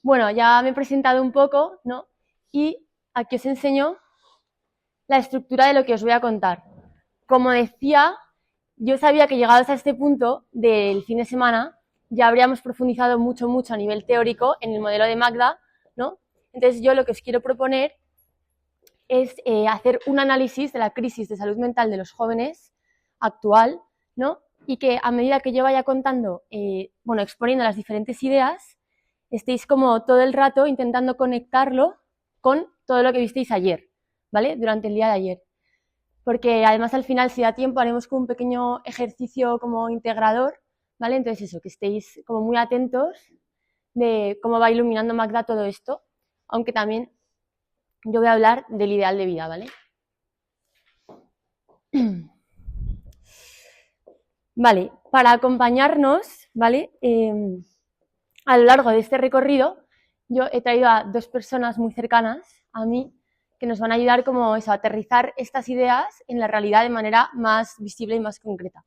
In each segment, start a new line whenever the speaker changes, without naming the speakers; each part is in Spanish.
Bueno, ya me he presentado un poco, ¿no? Y aquí os enseño la estructura de lo que os voy a contar. Como decía, yo sabía que llegados a este punto del fin de semana ya habríamos profundizado mucho a nivel teórico en el modelo de Magda, ¿no? Entonces yo lo que os quiero proponer es hacer un análisis de la crisis de salud mental de los jóvenes actual, ¿no? Y que a medida que yo vaya contando, bueno, exponiendo las diferentes ideas, estéis como todo el rato intentando conectarlo con todo lo que visteis ayer, ¿vale? Durante el día de ayer. Porque además al final, si da tiempo, haremos como un pequeño ejercicio como integrador, ¿vale? Entonces eso, que estéis como muy atentos de cómo va iluminando Magda todo esto, aunque también yo voy a hablar del ideal de vida, ¿vale? Vale, para acompañarnos, ¿vale? A lo largo de este recorrido, yo he traído a dos personas muy cercanas a mí que nos van a ayudar como eso, a aterrizar estas ideas en la realidad de manera más visible y más concreta,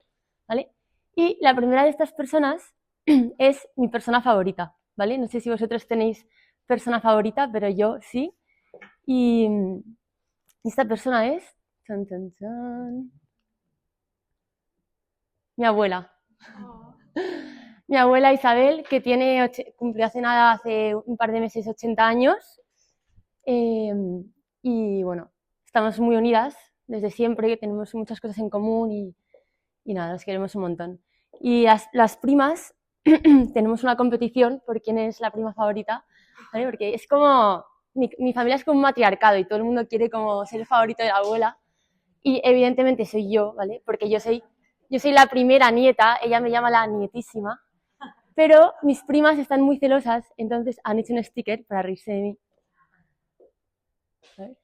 ¿vale? Y la primera de estas personas es mi persona favorita, ¿vale? No sé si vosotros tenéis persona favorita, pero yo sí. Y esta persona es chan, chan, chan, mi abuela. Oh. Mi abuela Isabel, que cumplió hace nada, hace un par de meses, 80 años. Y bueno, estamos muy unidas desde siempre, que tenemos muchas cosas en común y nada, nos queremos un montón. Y las primas, tenemos una competición por quién es la prima favorita, ¿vale? Porque es como, mi familia es como un matriarcado y todo el mundo quiere como ser el favorito de la abuela. Y evidentemente soy yo, ¿vale? Porque yo soy la primera nieta, ella me llama la nietísima, pero mis primas están muy celosas, entonces han hecho un sticker para reírse de mí. A ver.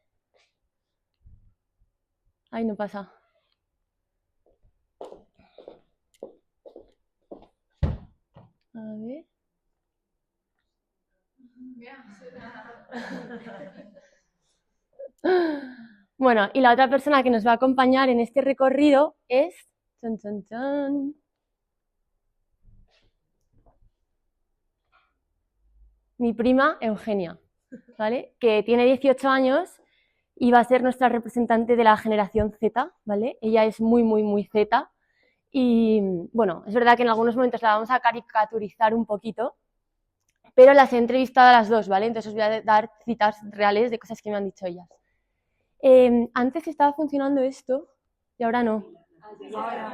Ay, no pasa. A ver. Bueno, y la otra persona que nos va a acompañar en este recorrido es chan, chan, chan, mi prima Eugenia, ¿vale? Que tiene 18 años y va a ser nuestra representante de la generación Z, ¿vale? Ella es muy Z y, bueno, es verdad que en algunos momentos la vamos a caricaturizar un poquito, pero las he entrevistado a las dos, ¿vale? Entonces os voy a dar citas reales de cosas que me han dicho ellas. Antes estaba funcionando esto y ahora no.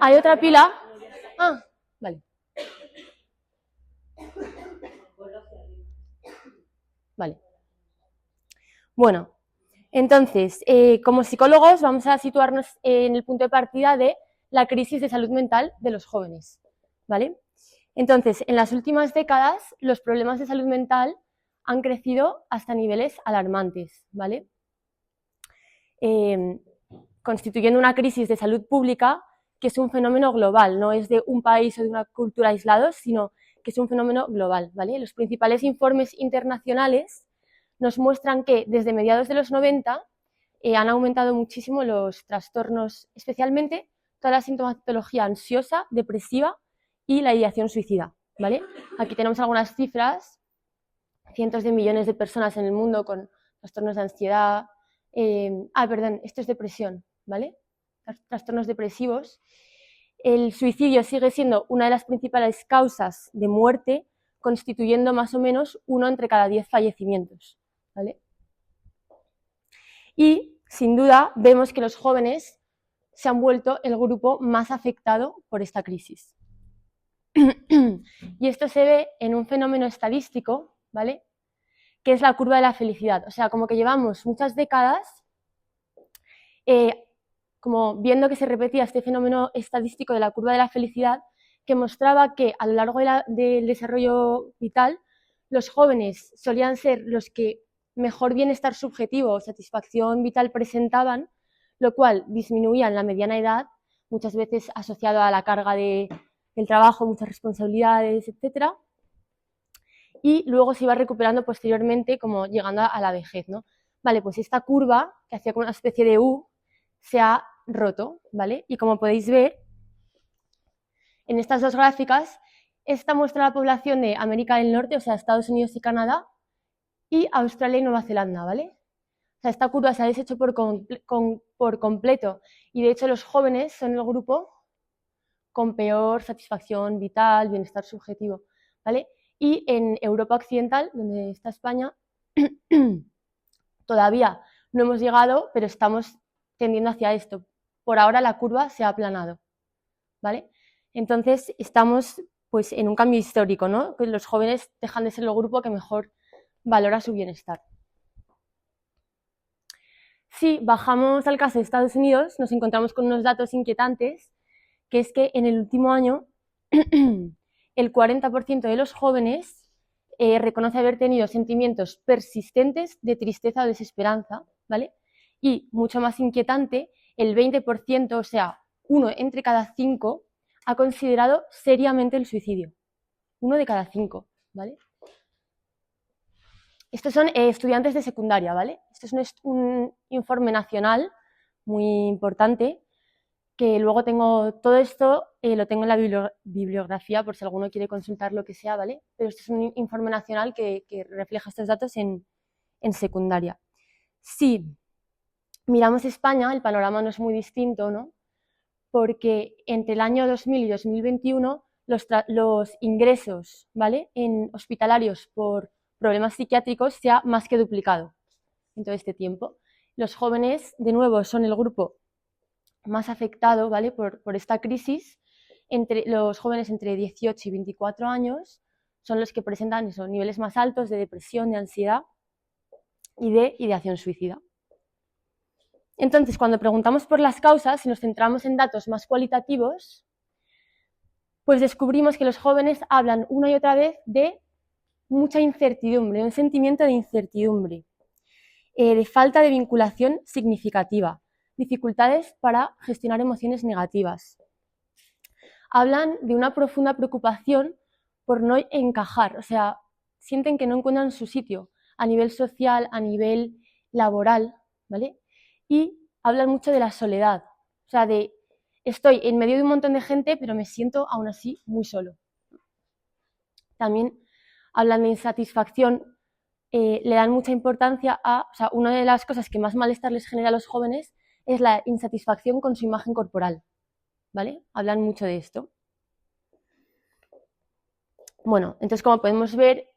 ¿Hay otra pila? Ah, vale. Vale. Bueno, entonces, como psicólogos vamos a situarnos en el punto de partida de la crisis de salud mental de los jóvenes, ¿vale? Entonces, en las últimas décadas, los problemas de salud mental han crecido hasta niveles alarmantes, ¿vale? Constituyendo una crisis de salud pública que es un fenómeno global, no es de un país o de una cultura aislados, sino que es un fenómeno global, ¿vale? Los principales informes internacionales nos muestran que desde mediados de los 90 han aumentado muchísimo los trastornos, especialmente toda la sintomatología ansiosa, depresiva y la ideación suicida, ¿vale? Aquí tenemos algunas cifras, cientos de millones de personas en el mundo con trastornos de ansiedad, perdón, esto es depresión, ¿vale? Trastornos depresivos. El suicidio sigue siendo una de las principales causas de muerte, constituyendo más o menos 1 entre cada 10 fallecimientos, ¿vale? Y, sin duda, vemos que los jóvenes se han vuelto el grupo más afectado por esta crisis. Y esto se ve en un fenómeno estadístico, ¿vale? Que es la curva de la felicidad. O sea, como que llevamos muchas décadas como viendo que se repetía este fenómeno estadístico de la curva de la felicidad, que mostraba que a lo largo del desarrollo vital, los jóvenes solían ser los que mejor bienestar subjetivo o satisfacción vital presentaban, lo cual disminuía en la mediana edad, muchas veces asociado a la carga del trabajo, muchas responsabilidades, etc. Y luego se iba recuperando posteriormente, como llegando a la vejez, ¿no? Vale, pues esta curva, que hacía como una especie de U, se ha roto, ¿vale? Y como podéis ver, en estas dos gráficas, esta muestra la población de América del Norte, o sea, Estados Unidos y Canadá, y Australia y Nueva Zelanda, ¿vale? O sea, esta curva se ha deshecho por completo y de hecho los jóvenes son el grupo con peor satisfacción vital, bienestar subjetivo, ¿vale? Y en Europa Occidental, donde está España, todavía no hemos llegado, pero estamos tendiendo hacia esto. Por ahora la curva se ha aplanado, ¿vale? Entonces estamos pues en un cambio histórico, ¿no? Que los jóvenes dejan de ser el grupo que mejor valora su bienestar. Si bajamos al caso de Estados Unidos, nos encontramos con unos datos inquietantes, que es que en el último año el 40% de los jóvenes reconoce haber tenido sentimientos persistentes de tristeza o desesperanza, ¿vale? Y, mucho más inquietante, el 20%, o sea, 1 entre cada 5, ha considerado seriamente el suicidio. 1 de cada 5, ¿vale? Estos son estudiantes de secundaria, ¿vale? Este es un informe nacional muy importante, que luego tengo todo esto, lo tengo en la bibliografía por si alguno quiere consultar lo que sea, ¿vale? Pero este es un informe nacional que refleja estos datos en secundaria. Si miramos España, el panorama no es muy distinto, ¿no? Porque entre el año 2000 y 2021 los ingresos, ¿vale?, en hospitalarios por problemas psiquiátricos se ha más que duplicado en todo este tiempo. Los jóvenes, de nuevo, son el grupo más afectado, ¿vale?, por esta crisis. Entre los jóvenes entre 18 y 24 años son los que presentan esos niveles más altos de depresión, de ansiedad y de ideación suicida. Entonces, cuando preguntamos por las causas y nos centramos en datos más cualitativos, pues descubrimos que los jóvenes hablan una y otra vez de mucha incertidumbre, un sentimiento de incertidumbre, de falta de vinculación significativa, dificultades para gestionar emociones negativas. Hablan de una profunda preocupación por no encajar, o sea, sienten que no encuentran su sitio a nivel social, a nivel laboral, ¿vale? Y hablan mucho de la soledad, o sea, de estoy en medio de un montón de gente, pero me siento aún así muy solo. También hablan de insatisfacción, le dan mucha importancia a, o sea, una de las cosas que más malestar les genera a los jóvenes es la insatisfacción con su imagen corporal, ¿vale? Hablan mucho de esto. Bueno, entonces como podemos ver,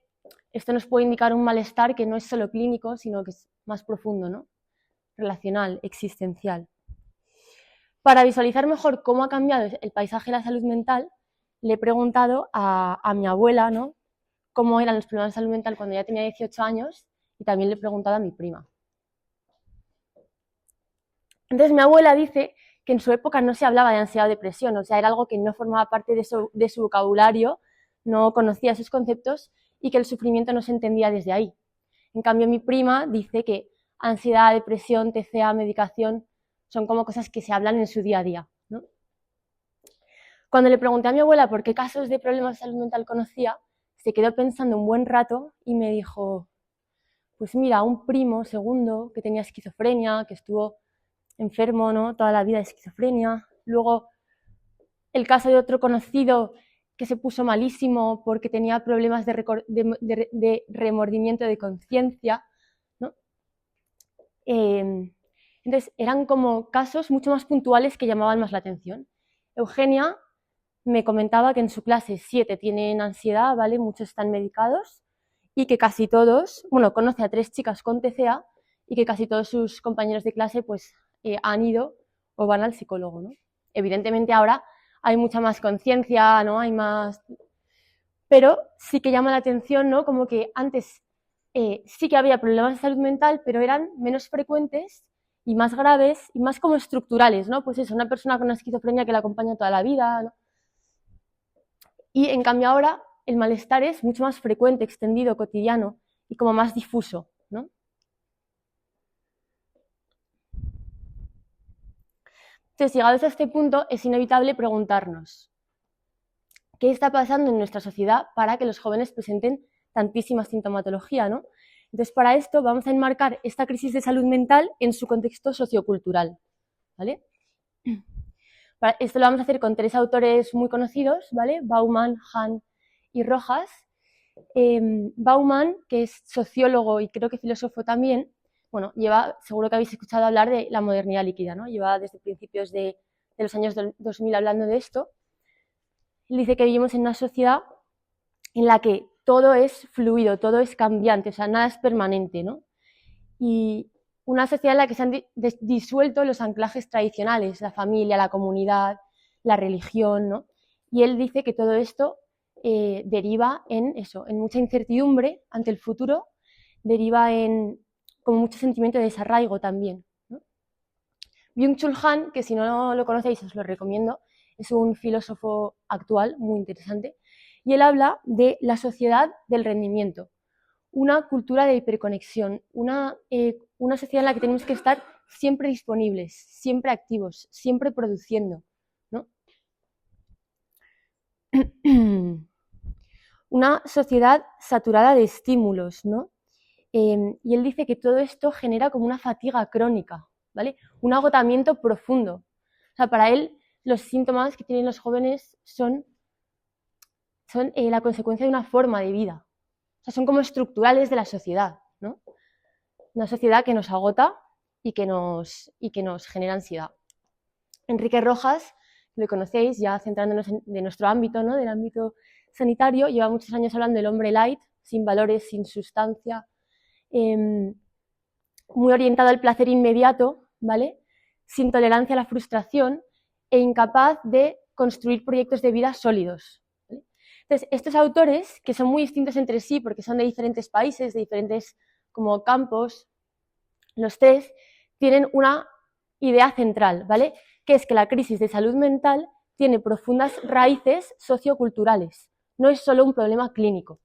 esto nos puede indicar un malestar que no es solo clínico, sino que es más profundo, ¿no? Relacional, existencial. Para visualizar mejor cómo ha cambiado el paisaje de la salud mental, le he preguntado a mi abuela, ¿no?, cómo eran los problemas de salud mental cuando ella tenía 18 años, y también le he preguntado a mi prima. Entonces mi abuela dice que en su época no se hablaba de ansiedad o depresión, o sea, era algo que no formaba parte de su vocabulario, no conocía esos conceptos y que el sufrimiento no se entendía desde ahí. En cambio, mi prima dice que ansiedad, depresión, TCA, medicación, son como cosas que se hablan en su día a día, ¿no? Cuando le pregunté a mi abuela por qué casos de problemas de salud mental conocía, se quedó pensando un buen rato y me dijo, pues mira, un primo segundo que tenía esquizofrenia, que estuvo enfermo, ¿no?, toda la vida de esquizofrenia. Luego, el caso de otro conocido que se puso malísimo porque tenía problemas de remordimiento de conciencia, ¿no? Entonces, eran como casos mucho más puntuales que llamaban más la atención. Eugenia me comentaba que en su clase 7 tienen ansiedad, ¿vale? Muchos están medicados y que casi todos, bueno, conoce a 3 chicas con TCA y que casi todos sus compañeros de clase pues han ido o van al psicólogo, ¿no? Evidentemente ahora hay mucha más conciencia, ¿no? Hay más... Pero sí que llama la atención, ¿no?, como que antes sí que había problemas de salud mental, pero eran menos frecuentes y más graves y más como estructurales, ¿no? Pues eso, una persona con una esquizofrenia que la acompaña toda la vida, ¿no? Y en cambio ahora el malestar es mucho más frecuente, extendido, cotidiano y como más difuso, ¿no? Entonces, llegados a este punto, es inevitable preguntarnos ¿qué está pasando en nuestra sociedad para que los jóvenes presenten tantísima sintomatología, ¿no? Entonces, para esto vamos a enmarcar esta crisis de salud mental en su contexto sociocultural, ¿vale? Esto lo vamos a hacer con 3 autores muy conocidos, ¿vale? Bauman, Hahn y Rojas, Bauman, que es sociólogo y creo que filósofo también, bueno, seguro que habéis escuchado hablar de la modernidad líquida, ¿no? Lleva desde principios de los años 2000 hablando de esto. Él dice que vivimos en una sociedad en la que todo es fluido, todo es cambiante, o sea, nada es permanente, ¿no? Y una sociedad en la que se han disuelto los anclajes tradicionales, la familia, la comunidad, la religión, ¿no? Y él dice que todo esto deriva en eso, en mucha incertidumbre ante el futuro, deriva en como mucho sentimiento de desarraigo también, ¿no? Byung-Chul Han, que si no lo conocéis os lo recomiendo, es un filósofo actual muy interesante, y él habla de la sociedad del rendimiento, una cultura de hiperconexión, una sociedad en la que tenemos que estar siempre disponibles, siempre activos, siempre produciendo, ¿no? Una sociedad saturada de estímulos, ¿no? Y él dice que todo esto genera como una fatiga crónica, ¿vale? Un agotamiento profundo. O sea, para él los síntomas que tienen los jóvenes son la consecuencia de una forma de vida. O sea, son como estructurales de la sociedad, ¿no? Una sociedad que nos agota y que nos genera ansiedad. Enrique Rojas, lo conocéis, ya centrándonos de nuestro ámbito, ¿no? Del ámbito sanitario, lleva muchos años hablando del hombre light, sin valores, sin sustancia, muy orientado al placer inmediato, ¿vale? Sin tolerancia a la frustración e incapaz de construir proyectos de vida sólidos, ¿vale? Entonces, estos autores, que son muy distintos entre sí porque son de diferentes países, de diferentes como campos, los tres tienen una idea central, ¿vale? Que es que la crisis de salud mental tiene profundas raíces socioculturales, no es solo un problema clínico.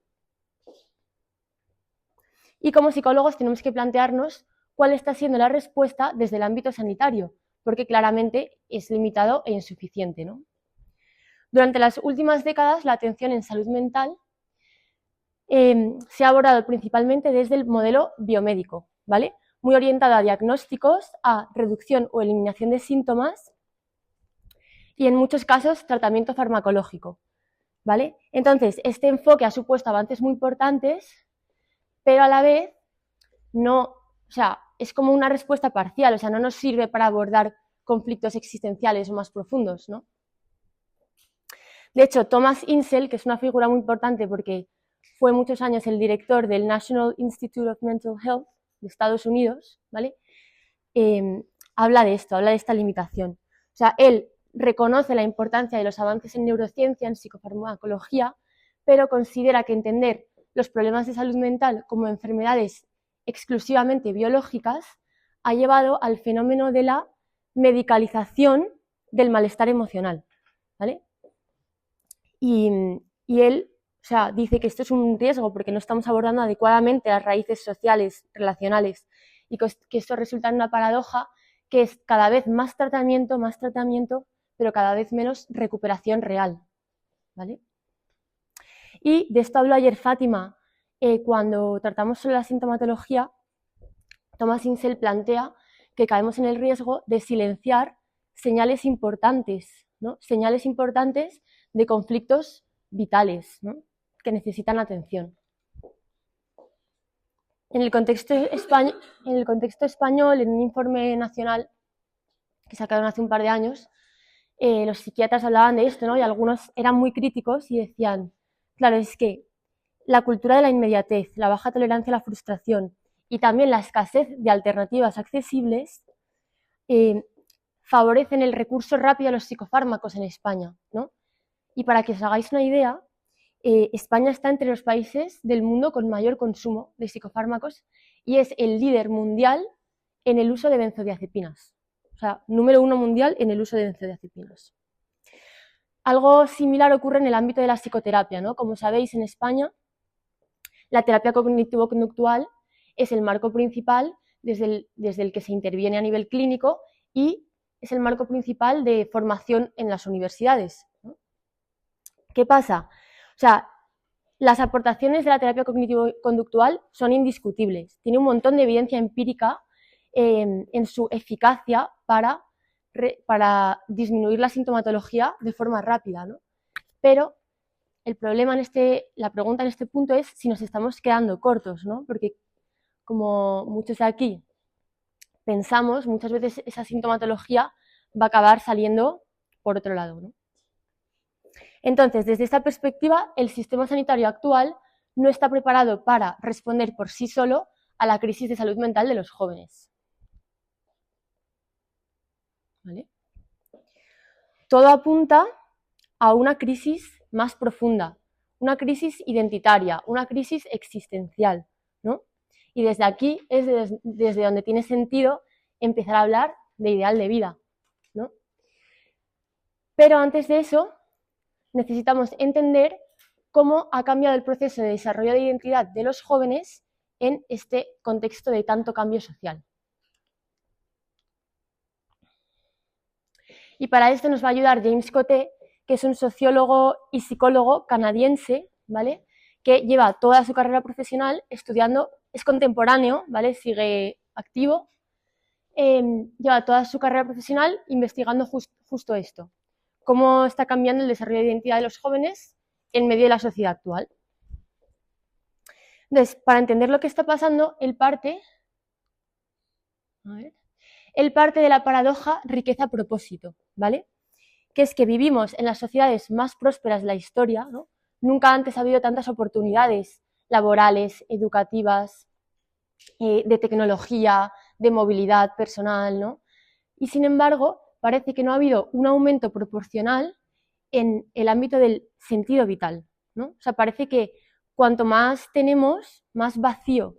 Y como psicólogos tenemos que plantearnos cuál está siendo la respuesta desde el ámbito sanitario, porque claramente es limitado e insuficiente, ¿no? Durante las últimas décadas, la atención en salud mental se ha abordado principalmente desde el modelo biomédico, ¿vale? Muy orientado a diagnósticos, a reducción o eliminación de síntomas y en muchos casos tratamiento farmacológico, ¿vale? Entonces, este enfoque ha supuesto avances muy importantes, pero a la vez no, o sea, es como una respuesta parcial, o sea, no nos sirve para abordar conflictos existenciales o más profundos, ¿no? De hecho, Thomas Insel, que es una figura muy importante porque fue muchos años el director del National Institute of Mental Health de Estados Unidos, ¿vale? Habla de esto, habla de esta limitación. O sea, él reconoce la importancia de los avances en neurociencia, en psicofarmacología, pero considera que entender los problemas de salud mental como enfermedades exclusivamente biológicas ha llevado al fenómeno de la medicalización del malestar emocional, ¿vale? Y él, o sea, dice que esto es un riesgo porque no estamos abordando adecuadamente las raíces sociales, relacionales, y que esto resulta en una paradoja que es cada vez más tratamiento, pero cada vez menos recuperación real, ¿vale? Y de esto habló ayer Fátima cuando tratamos sobre la sintomatología. Thomas Insel plantea que caemos en el riesgo de silenciar señales importantes, ¿no? Señales importantes de conflictos vitales, ¿no? Que necesitan atención. En el contexto español, en un informe nacional que sacaron hace un par de años, los psiquiatras hablaban de esto, ¿no? Y algunos eran muy críticos y decían, claro, es que la cultura de la inmediatez, la baja tolerancia a la frustración y también la escasez de alternativas accesibles favorecen el recurso rápido a los psicofármacos en España, ¿no? Y para que os hagáis una idea, España está entre los países del mundo con mayor consumo de psicofármacos y es el líder mundial en el uso de benzodiazepinas. O sea, número 1 mundial en el uso de benzodiazepinas. Algo similar ocurre en el ámbito de la psicoterapia, ¿no? Como sabéis, en España, la terapia cognitivo-conductual es el marco principal desde el que se interviene a nivel clínico y es el marco principal de formación en las universidades, ¿no? ¿Qué pasa? O sea, las aportaciones de la terapia cognitivo-conductual son indiscutibles. Tiene un montón de evidencia empírica en su eficacia para disminuir la sintomatología de forma rápida, ¿no? Pero el problema la pregunta en este punto es si nos estamos quedando cortos, ¿no? Porque como muchos de aquí pensamos, muchas veces esa sintomatología va a acabar saliendo por otro lado, ¿no? Entonces, desde esta perspectiva, el sistema sanitario actual no está preparado para responder por sí solo a la crisis de salud mental de los jóvenes. ¿Vale? Todo apunta a una crisis más profunda, una crisis identitaria, una crisis existencial, ¿no? Y desde aquí es desde donde tiene sentido empezar a hablar de ideal de vida, ¿no? Pero antes de eso, necesitamos entender cómo ha cambiado el proceso de desarrollo de identidad de los jóvenes en este contexto de tanto cambio social. Y para esto nos va a ayudar James Coté, que es un sociólogo y psicólogo canadiense, ¿vale? Que lleva toda su carrera profesional estudiando, es contemporáneo, ¿vale? Sigue activo, lleva toda su carrera profesional investigando justo esto, cómo está cambiando el desarrollo de identidad de los jóvenes en medio de la sociedad actual. Entonces, para entender lo que está pasando, él parte de la paradoja riqueza-propósito, ¿vale? Que es que vivimos en las sociedades más prósperas de la historia, ¿no? Nunca antes ha habido tantas oportunidades laborales, educativas, de tecnología, de movilidad personal, ¿no? Y sin embargo, parece que no ha habido un aumento proporcional en el ámbito del sentido vital, ¿no? O sea, parece que cuanto más tenemos, más vacío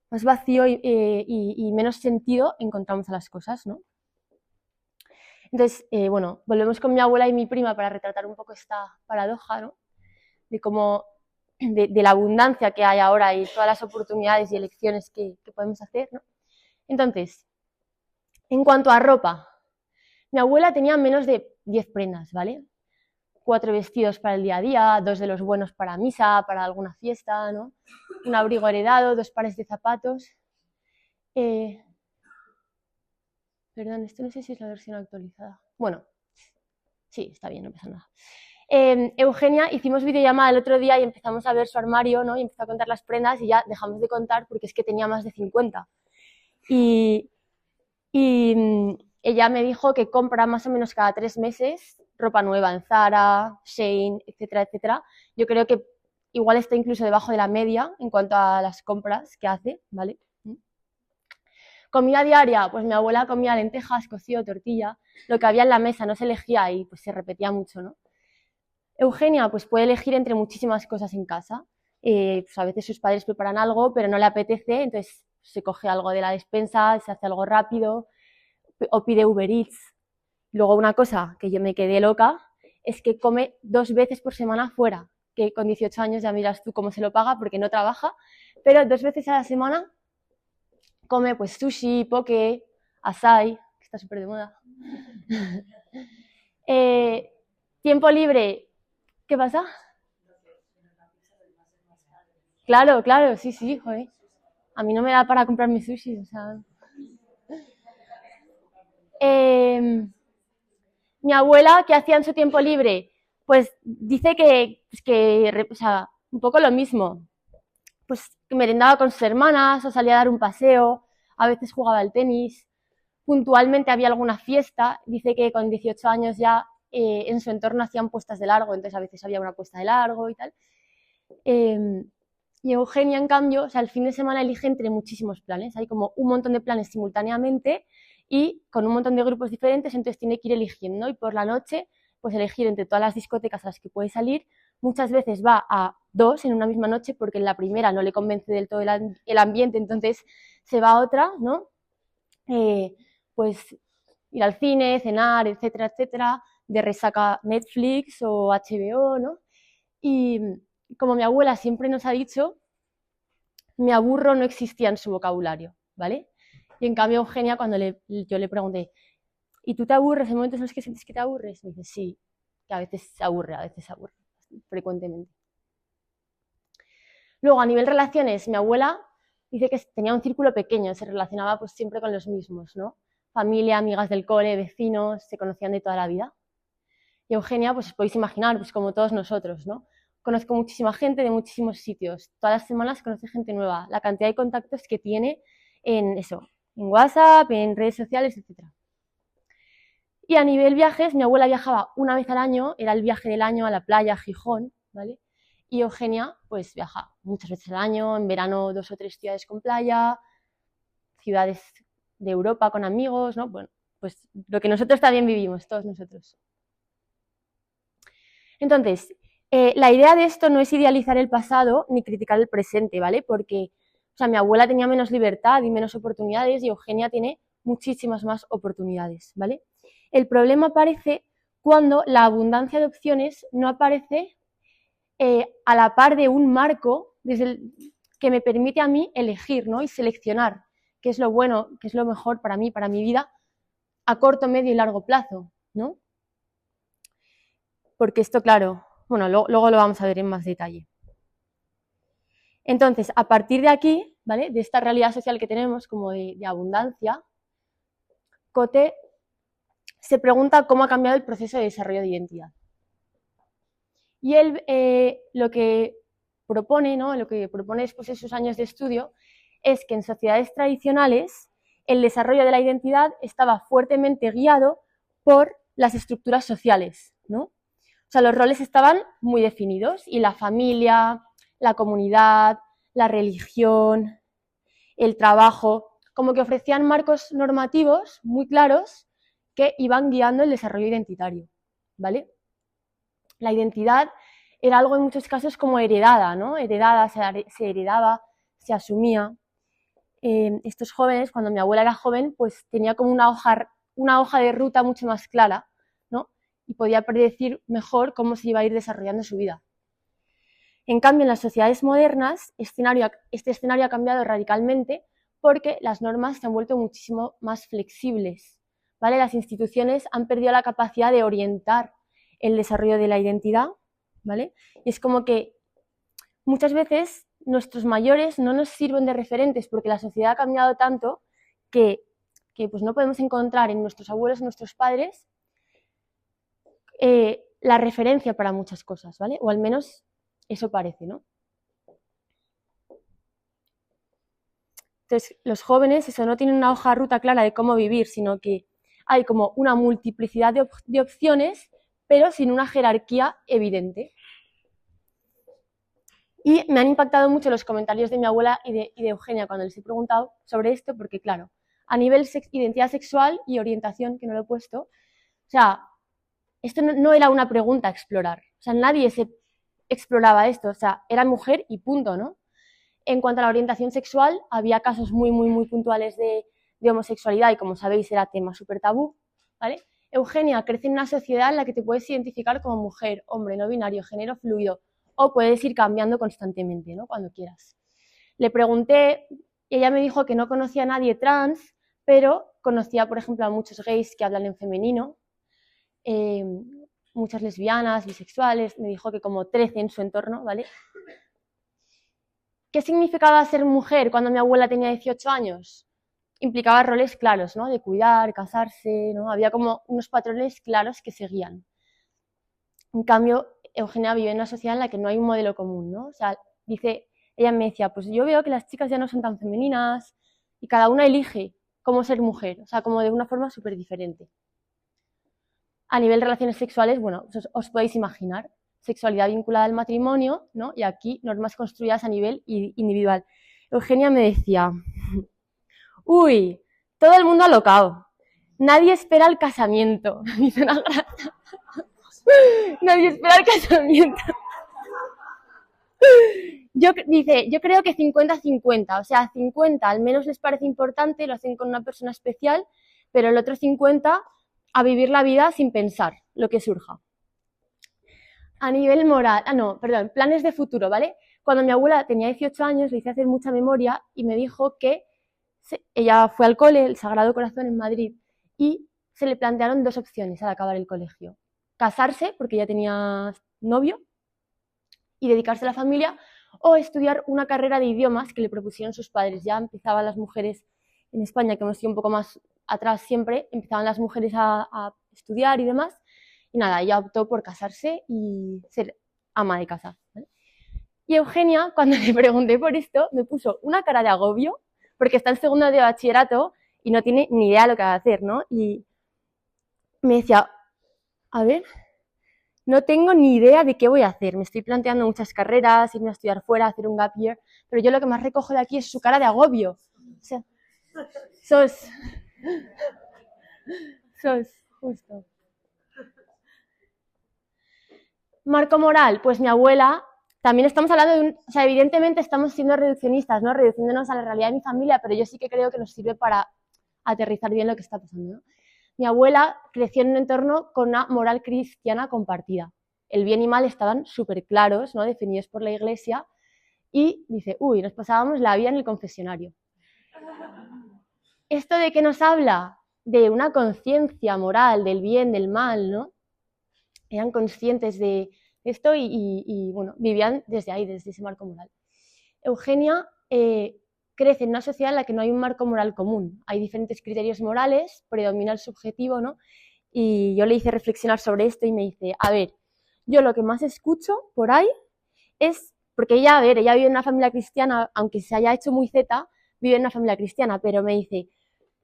y menos sentido encontramos a las cosas, ¿no? Entonces, bueno, volvemos con mi abuela y mi prima para retratar un poco esta paradoja, ¿no? De cómo, de la abundancia que hay ahora y todas las oportunidades y elecciones que podemos hacer, ¿no? Entonces, en cuanto a ropa, mi abuela tenía menos de 10 prendas, ¿vale? 4 vestidos para el día a día, 2 de los buenos para misa, para alguna fiesta, ¿no? Un abrigo heredado, 2 pares de zapatos. Perdón, esto no sé si es la versión actualizada. Bueno, sí, está bien, no pasa nada. Eugenia, hicimos videollamada el otro día y empezamos a ver su armario, ¿no? Y empezó a contar las prendas y ya dejamos de contar porque es que tenía más de 50. Y ella me dijo que compra más o menos cada 3 meses ropa nueva en Zara, Shein, etcétera, etcétera. Yo creo que igual está incluso debajo de la media en cuanto a las compras que hace, ¿vale? Comida diaria, pues mi abuela comía lentejas, cocido, tortilla, lo que había en la mesa no se elegía y pues se repetía mucho, ¿no? Eugenia pues puede elegir entre muchísimas cosas en casa, pues a veces sus padres preparan algo pero no le apetece, entonces se coge algo de la despensa, se hace algo rápido o pide Uber Eats. Luego una cosa que yo me quedé loca es que come 2 veces por semana fuera, que con 18 años ya miras tú cómo se lo paga porque no trabaja, pero 2 veces a la semana come pues sushi, poke, açaí, que está súper de moda. Tiempo libre, ¿qué pasa? Claro, claro, sí, sí, joder. A mí no me da para comprarme sushi, o sea. Mi abuela, ¿qué hacía en su tiempo libre? Pues dice o sea, un poco lo mismo. Pues merendaba con sus hermanas o salía a dar un paseo, a veces jugaba al tenis, puntualmente había alguna fiesta, dice que con 18 años ya en su entorno hacían puestas de largo, entonces a veces había una puesta de largo y tal. Y Eugenia, en cambio, o sea, el fin de semana elige entre muchísimos planes, hay como un montón de planes simultáneamente y con un montón de grupos diferentes, entonces tiene que ir eligiendo y por la noche pues elegir entre todas las discotecas a las que puede salir. Muchas veces va a 2 en una misma noche porque en la primera no le convence del todo el ambiente, entonces se va a otra, ¿no? Pues ir al cine, cenar, etcétera, etcétera, de resaca Netflix o HBO, ¿no? Y como mi abuela siempre nos ha dicho, me aburro no existía en su vocabulario, ¿vale? Y en cambio Eugenia, cuando yo le pregunté, ¿y tú te aburres en momentos en los que sientes que te aburres? Me dice, sí, que a veces se aburre, frecuentemente. Luego, a nivel relaciones, mi abuela dice que tenía un círculo pequeño, se relacionaba pues siempre con los mismos, ¿no? Familia, amigas del cole, vecinos, se conocían de toda la vida. Y Eugenia, pues os podéis imaginar, pues como todos nosotros, ¿no? conozco muchísima gente de muchísimos sitios. Todas las semanas conoce gente nueva. La cantidad de contactos que tiene en eso, en WhatsApp, en redes sociales, etc. Y a nivel viajes, mi abuela viajaba una vez al año, era el viaje del año a la playa, a Gijón, ¿vale? Y Eugenia, pues viaja muchas veces al año, en verano 2 o 3 ciudades con playa, ciudades de Europa con amigos, ¿no? Bueno, pues lo que nosotros también vivimos, todos nosotros. Entonces, la idea de esto no es idealizar el pasado ni criticar el presente, ¿vale? Porque, o sea, mi abuela tenía menos libertad y menos oportunidades y Eugenia tiene muchísimas más oportunidades, ¿vale? El problema aparece cuando la abundancia de opciones no aparece a la par de un marco que me permite a mí elegir, ¿no? Y seleccionar qué es lo bueno, qué es lo mejor para mí, para mi vida, a corto, medio y largo plazo, ¿no? Porque esto, claro, bueno, luego lo vamos a ver en más detalle. Entonces, a partir de aquí, ¿vale? De esta realidad social que tenemos como de abundancia, Cote se pregunta cómo ha cambiado el proceso de desarrollo de identidad. Y él lo que propone, ¿no? Lo que propone después de sus años de estudio es que en sociedades tradicionales el desarrollo de la identidad estaba fuertemente guiado por las estructuras sociales, ¿no? O sea, los roles estaban muy definidos y la familia, la comunidad, la religión, el trabajo, como que ofrecían marcos normativos muy claros que iban guiando el desarrollo identitario, ¿vale? La identidad era algo en muchos casos como heredada, ¿no? Heredada, se heredaba, se asumía. Estos jóvenes, cuando mi abuela era joven, pues tenía como una hoja de ruta mucho más clara, ¿no? Y podía predecir mejor cómo se iba a ir desarrollando su vida. En cambio, en las sociedades modernas, este escenario ha cambiado radicalmente porque las normas se han vuelto muchísimo más flexibles, ¿vale? Las instituciones han perdido la capacidad de orientar el desarrollo de la identidad, ¿vale? Y es como que muchas veces nuestros mayores no nos sirven de referentes porque la sociedad ha cambiado tanto que pues no podemos encontrar en nuestros abuelos, en nuestros padres, la referencia para muchas cosas, ¿vale? O al menos eso parece, ¿no? Entonces, los jóvenes eso no tienen una hoja de ruta clara de cómo vivir, sino que hay como una multiplicidad de opciones, pero sin una jerarquía evidente. Y me han impactado mucho los comentarios de mi abuela y de Eugenia cuando les he preguntado sobre esto, porque claro, a nivel identidad sexual y orientación, que no lo he puesto, o sea, esto no era una pregunta a explorar, o sea, nadie se exploraba esto, o sea, era mujer y punto, ¿no? En cuanto a la orientación sexual, había casos muy puntuales de homosexualidad y como sabéis era tema súper tabú, ¿vale? Eugenia crece en una sociedad en la que te puedes identificar como mujer, hombre, no binario, género fluido, o puedes ir cambiando constantemente, ¿no? Cuando quieras. Le pregunté y ella me dijo que no conocía a nadie trans, pero conocía, por ejemplo, a muchos gays que hablan en femenino, muchas lesbianas, bisexuales, me dijo que como 13 en su entorno, ¿vale? ¿Qué significaba ser mujer cuando mi abuela tenía 18 años? Implicaba roles claros, ¿no? De cuidar, casarse, ¿no? Había como unos patrones claros que seguían. En cambio, Eugenia vive en una sociedad en la que no hay un modelo común, ¿no? O sea, ella me decía, pues yo veo que las chicas ya no son tan femeninas y cada una elige cómo ser mujer, o sea, como de una forma súper diferente. A nivel de relaciones sexuales, bueno, os podéis imaginar, sexualidad vinculada al matrimonio, ¿no? Y aquí normas construidas a nivel individual. Eugenia me decía, uy, todo el mundo alocado, nadie espera el casamiento. Me hizo una gracia. Nadie espera el casamiento. Yo creo que 50-50, o sea, 50 al menos les parece importante, lo hacen con una persona especial, pero el otro 50 a vivir la vida sin pensar lo que surja. A nivel moral, planes de futuro, ¿vale? Cuando mi abuela tenía 18 años, le hice hacer mucha memoria y me dijo que ella fue al cole, el Sagrado Corazón en Madrid, y se le plantearon 2 opciones al acabar el colegio. Casarse, porque ya tenía novio, y dedicarse a la familia, o estudiar una carrera de idiomas que le propusieron sus padres. Ya empezaban las mujeres en España, que hemos ido un poco más atrás siempre, empezaban las mujeres a estudiar y demás, y nada, ella optó por casarse y ser ama de casa, ¿vale? Y Eugenia, cuando le pregunté por esto, me puso una cara de agobio, porque está en segundo de bachillerato y no tiene ni idea de lo que va a hacer, ¿no? Y me decía, a ver, no tengo ni idea de qué voy a hacer, me estoy planteando muchas carreras, irme a estudiar fuera, hacer un gap year, pero yo lo que más recojo de aquí es su cara de agobio. O sea, sos justo. Marco moral, pues mi abuela, también estamos hablando de o sea, evidentemente estamos siendo reduccionistas, ¿no? Reduciéndonos a la realidad de mi familia, pero yo sí que creo que nos sirve para aterrizar bien lo que está pasando, ¿no? Mi abuela creció en un entorno con una moral cristiana compartida. El bien y mal estaban súper claros, ¿no? Definidos por la Iglesia, y dice, uy, nos pasábamos la vida en el confesionario. ¿Esto de qué nos habla? De una conciencia moral, del bien, del mal, ¿no? Eran conscientes de esto y bueno, vivían desde ahí, desde ese marco moral. Eugenia crece en una sociedad en la que no hay un marco moral común. Hay diferentes criterios morales, predomina el subjetivo, ¿no? Y yo le hice reflexionar sobre esto y me dice, a ver, yo lo que más escucho por ahí es, porque ella, a ver, ella vive en una familia cristiana, aunque se haya hecho muy zeta, vive en una familia cristiana, pero me dice,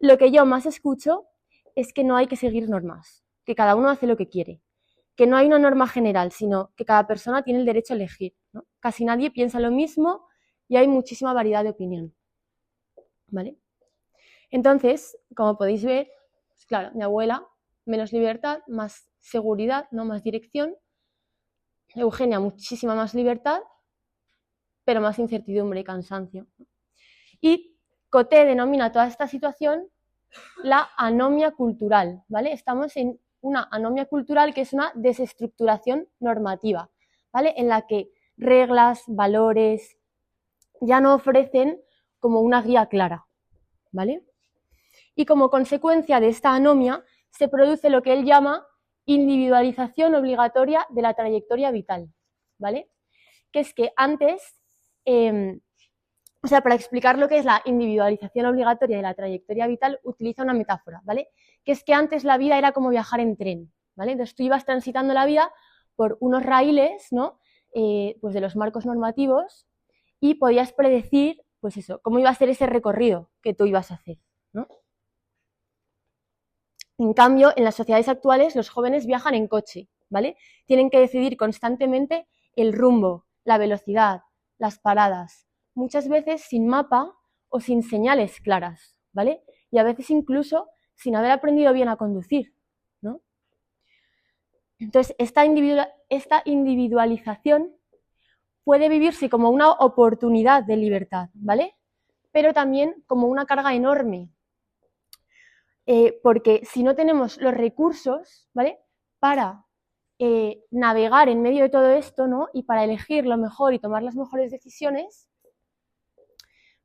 lo que yo más escucho es que no hay que seguir normas, que cada uno hace lo que quiere, que no hay una norma general, sino que cada persona tiene el derecho a elegir, ¿no? Casi nadie piensa lo mismo y hay muchísima variedad de opinión, ¿vale? Entonces, como podéis ver, pues claro, mi abuela, menos libertad, más seguridad, ¿no? Más dirección. Eugenia, muchísima más libertad, pero más incertidumbre y cansancio. Y Coté denomina toda esta situación la anomia cultural, ¿vale? Estamos en una anomia cultural que es una desestructuración normativa, ¿vale? En la que reglas, valores, ya no ofrecen como una guía clara, ¿vale? Y como consecuencia de esta anomia se produce lo que él llama individualización obligatoria de la trayectoria vital, ¿vale? Que es que antes, o sea, para explicar lo que es la individualización obligatoria de la trayectoria vital, utiliza una metáfora, ¿vale? Que es que antes la vida era como viajar en tren, ¿vale? Entonces tú ibas transitando la vida por unos raíles, ¿no? Pues de los marcos normativos y podías predecir, pues eso, cómo iba a ser ese recorrido que tú ibas a hacer, ¿no? En cambio, en las sociedades actuales los jóvenes viajan en coche, ¿vale? Tienen que decidir constantemente el rumbo, la velocidad, las paradas, muchas veces sin mapa o sin señales claras, ¿vale? Y a veces incluso sin haber aprendido bien a conducir, ¿no? Entonces, esta individualización puede vivirse como una oportunidad de libertad, ¿vale? Pero también como una carga enorme, porque si no tenemos los recursos, ¿vale? Para navegar en medio de todo esto, ¿no? Y para elegir lo mejor y tomar las mejores decisiones,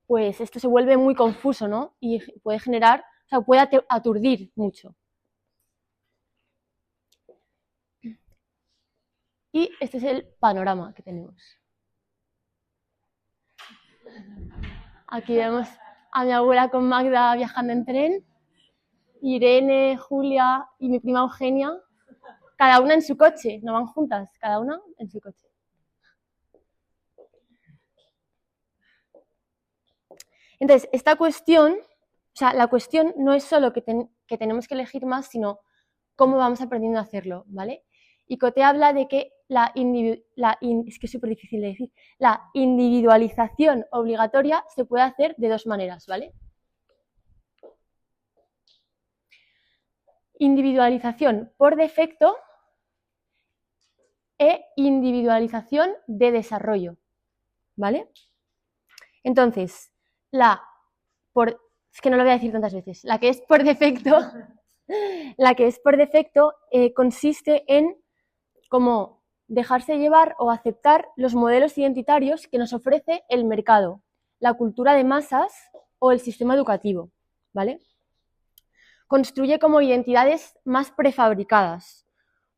pues esto se vuelve muy confuso, ¿no? Y puede generar, o sea, puede aturdir mucho. Y este es el panorama que tenemos. Aquí vemos a mi abuela con Magda viajando en tren, Irene, Julia y mi prima Eugenia, cada una en su coche, no van juntas, cada una en su coche. Entonces, esta cuestión, o sea, la cuestión no es solo que tenemos que elegir más, sino cómo vamos aprendiendo a hacerlo, ¿vale? Y Coté habla de que es que es súper difícil de decir, la individualización obligatoria se puede hacer de dos maneras, ¿vale? Individualización por defecto e individualización de desarrollo, ¿vale? Entonces, es que no lo voy a decir tantas veces, la que es por defecto, consiste en como dejarse llevar o aceptar los modelos identitarios que nos ofrece el mercado, la cultura de masas o el sistema educativo, ¿vale? Construye como identidades más prefabricadas,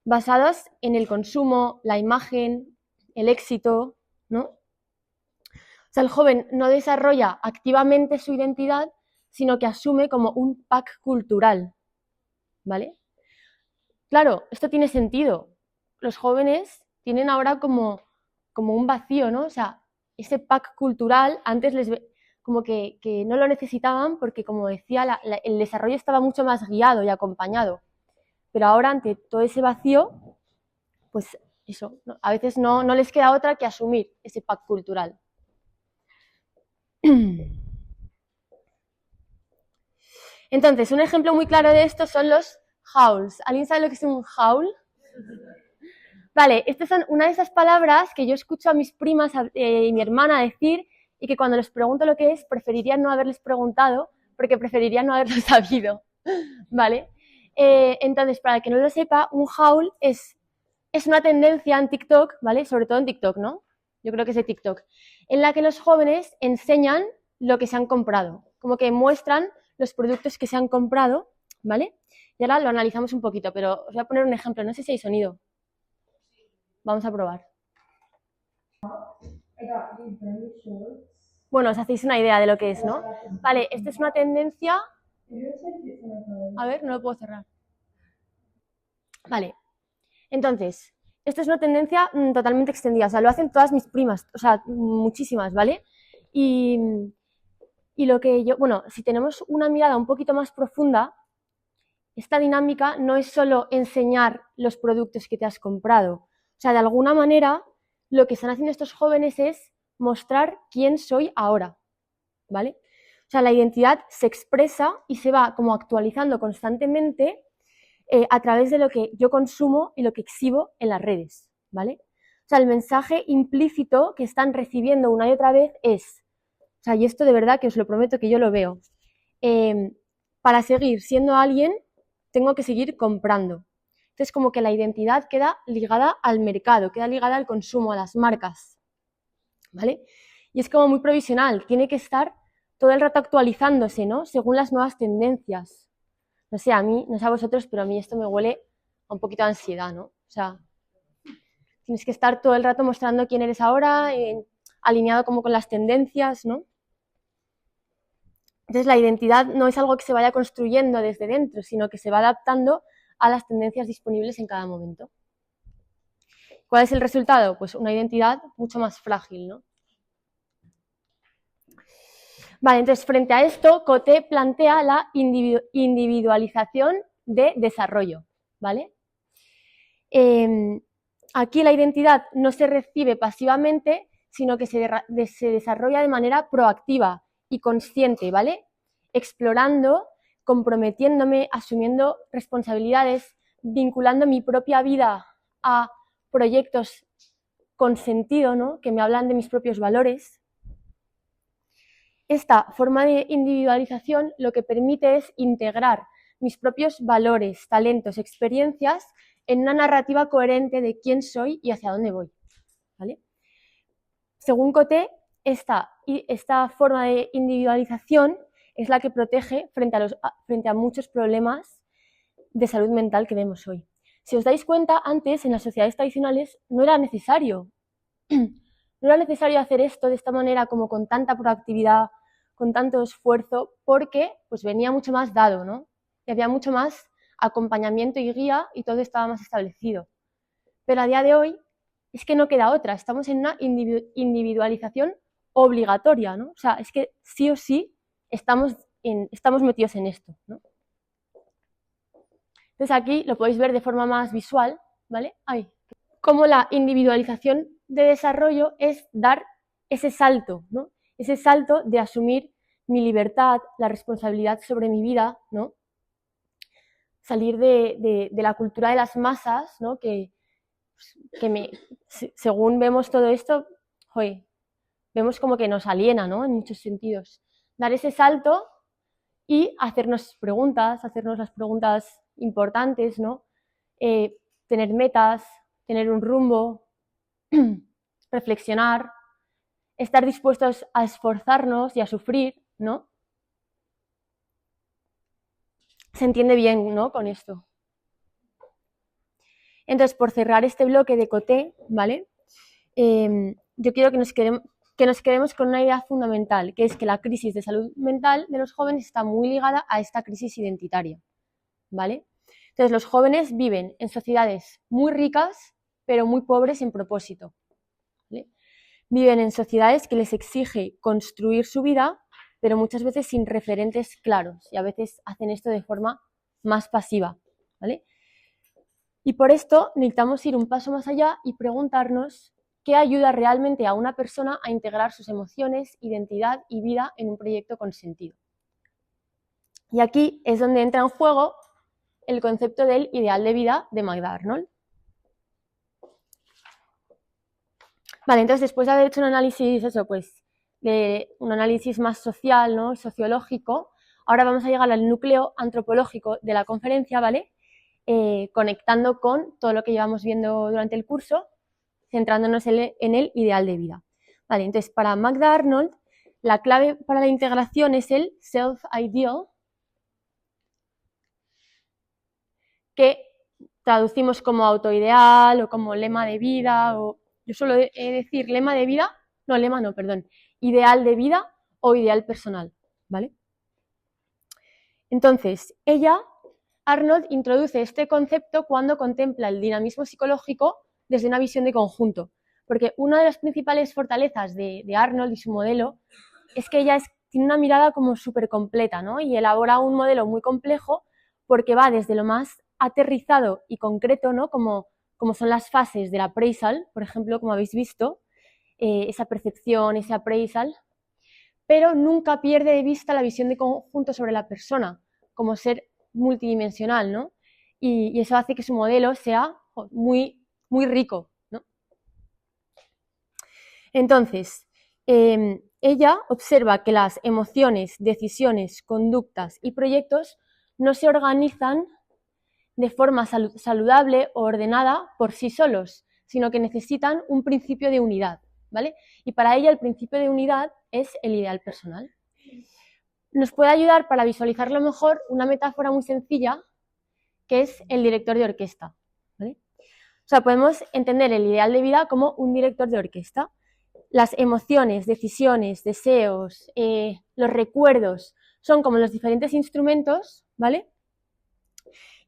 basadas en el consumo, la imagen, el éxito, ¿no? O sea, el joven no desarrolla activamente su identidad, sino que asume como un pack cultural, ¿vale? Claro, esto tiene sentido. Los jóvenes tienen ahora como un vacío, ¿no? O sea, ese pack cultural antes como que no lo necesitaban porque, como decía, el desarrollo estaba mucho más guiado y acompañado. Pero ahora, ante todo ese vacío, pues eso, ¿no? A veces no les queda otra que asumir ese pack cultural. Entonces, un ejemplo muy claro de esto son los hauls. ¿Alguien sabe lo que es un haul? Vale, estas son una de esas palabras que yo escucho a mis primas y mi hermana decir y que cuando les pregunto lo que es, preferiría no haberles preguntado porque preferiría no haberlo sabido, ¿vale? Entonces, para el que no lo sepa, un haul es una tendencia en TikTok, ¿vale? Sobre todo en TikTok, ¿no? Yo creo que es de TikTok, en la que los jóvenes enseñan lo que se han comprado, como que muestran los productos que se han comprado, ¿vale? Y ahora lo analizamos un poquito, pero os voy a poner un ejemplo, no sé si hay sonido. Vamos a probar. Bueno, os hacéis una idea de lo que es, ¿no? Vale, esta es una tendencia... A ver, no lo puedo cerrar. Vale, entonces, esta es una tendencia totalmente extendida, o sea, lo hacen todas mis primas, o sea, muchísimas, ¿vale? Y lo que yo, bueno, si tenemos una mirada un poquito más profunda, esta dinámica no es solo enseñar los productos que te has comprado, o sea, de alguna manera, lo que están haciendo estos jóvenes es mostrar quién soy ahora, ¿vale? O sea, la identidad se expresa y se va como actualizando constantemente a través de lo que yo consumo y lo que exhibo en las redes, ¿vale? O sea, el mensaje implícito que están recibiendo una y otra vez es, o sea, y esto de verdad que os lo prometo que yo lo veo, para seguir siendo alguien tengo que seguir comprando. Entonces, como que la identidad queda ligada al mercado, queda ligada al consumo, a las marcas, ¿vale? Y es como muy provisional, tiene que estar todo el rato actualizándose, ¿no? Según las nuevas tendencias. No sé, a mí, no sé a vosotros, pero a mí esto me huele a un poquito de ansiedad, ¿no? O sea, tienes que estar todo el rato mostrando quién eres ahora, alineado como con las tendencias, ¿no? Entonces, la identidad no es algo que se vaya construyendo desde dentro, sino que se va adaptando a las tendencias disponibles en cada momento. ¿Cuál es el resultado? Pues una identidad mucho más frágil, ¿no? Vale, entonces, frente a esto, Coté plantea la individualización de desarrollo, ¿vale? Aquí la identidad no se recibe pasivamente, sino que se desarrolla de manera proactiva y consciente, ¿vale? Explorando, comprometiéndome, asumiendo responsabilidades, vinculando mi propia vida a proyectos con sentido, ¿no? Que me hablan de mis propios valores. Esta forma de individualización lo que permite es integrar mis propios valores, talentos, experiencias en una narrativa coherente de quién soy y hacia dónde voy, ¿vale? Según Coté, esta forma de individualización es la que protege frente a muchos problemas de salud mental que vemos hoy. Si os dais cuenta, antes en las sociedades tradicionales no era necesario. No era necesario hacer esto de esta manera, como con tanta proactividad, con tanto esfuerzo, porque pues venía mucho más dado, ¿no? Y había mucho más acompañamiento y guía y todo estaba más establecido. Pero a día de hoy es que no queda otra, estamos en una individualización obligatoria, ¿no? O sea, es que sí o sí estamos metidos en esto, ¿no? Entonces aquí lo podéis ver de forma más visual, ¿vale? Como la individualización de desarrollo es dar ese salto, ¿no? Ese salto de asumir mi libertad, la responsabilidad sobre mi vida, ¿no? Salir de la cultura de las masas, ¿no? Según vemos todo esto, vemos como que nos aliena, ¿no? En muchos sentidos. Dar ese salto y hacernos las preguntas importantes, ¿no? Tener metas, tener un rumbo, reflexionar, estar dispuestos a esforzarnos y a sufrir, ¿no? Se entiende bien, ¿no? Con esto. Entonces, por cerrar este bloque de Coté, ¿vale? Yo quiero que nos quedemos con una idea fundamental, que es que la crisis de salud mental de los jóvenes está muy ligada a esta crisis identitaria, ¿vale? Entonces, los jóvenes viven en sociedades muy ricas, pero muy pobres en propósito, ¿vale? Viven en sociedades que les exige construir su vida, pero muchas veces sin referentes claros, y a veces hacen esto de forma más pasiva, ¿vale? Y por esto necesitamos ir un paso más allá y preguntarnos qué ayuda realmente a una persona a integrar sus emociones, identidad y vida en un proyecto con sentido. Y aquí es donde entra en juego el concepto del ideal de vida de Magda Arnold. Vale, entonces después de haber hecho un análisis, un análisis más social, ¿no? Sociológico, ahora vamos a llegar al núcleo antropológico de la conferencia, ¿vale? Conectando con todo lo que llevamos viendo durante el curso, centrándonos en el ideal de vida. Vale, entonces para Magda Arnold, la clave para la integración es el self-ideal, que traducimos como autoideal o como lema de vida, o yo suelo decir lema de vida, no, lema no, perdón, ideal de vida o ideal personal, ¿vale? Entonces, Arnold introduce este concepto cuando contempla el dinamismo psicológico desde una visión de conjunto, porque una de las principales fortalezas de Arnold y su modelo es que ella tiene una mirada como súper completa, ¿no? Y elabora un modelo muy complejo porque va desde lo más aterrizado y concreto, ¿no? Como son las fases del appraisal, por ejemplo, como habéis visto, esa percepción, ese appraisal, pero nunca pierde de vista la visión de conjunto sobre la persona, como ser multidimensional, ¿no? Y eso hace que su modelo sea muy, muy rico, ¿no? Entonces, ella observa que las emociones, decisiones, conductas y proyectos no se organizan de forma saludable o ordenada por sí solos, sino que necesitan un principio de unidad, ¿vale? Y para ella el principio de unidad es el ideal personal. Nos puede ayudar para visualizarlo mejor una metáfora muy sencilla, que es el director de orquesta, ¿vale? O sea, podemos entender el ideal de vida como un director de orquesta. Las emociones, decisiones, deseos, los recuerdos son como los diferentes instrumentos, ¿vale?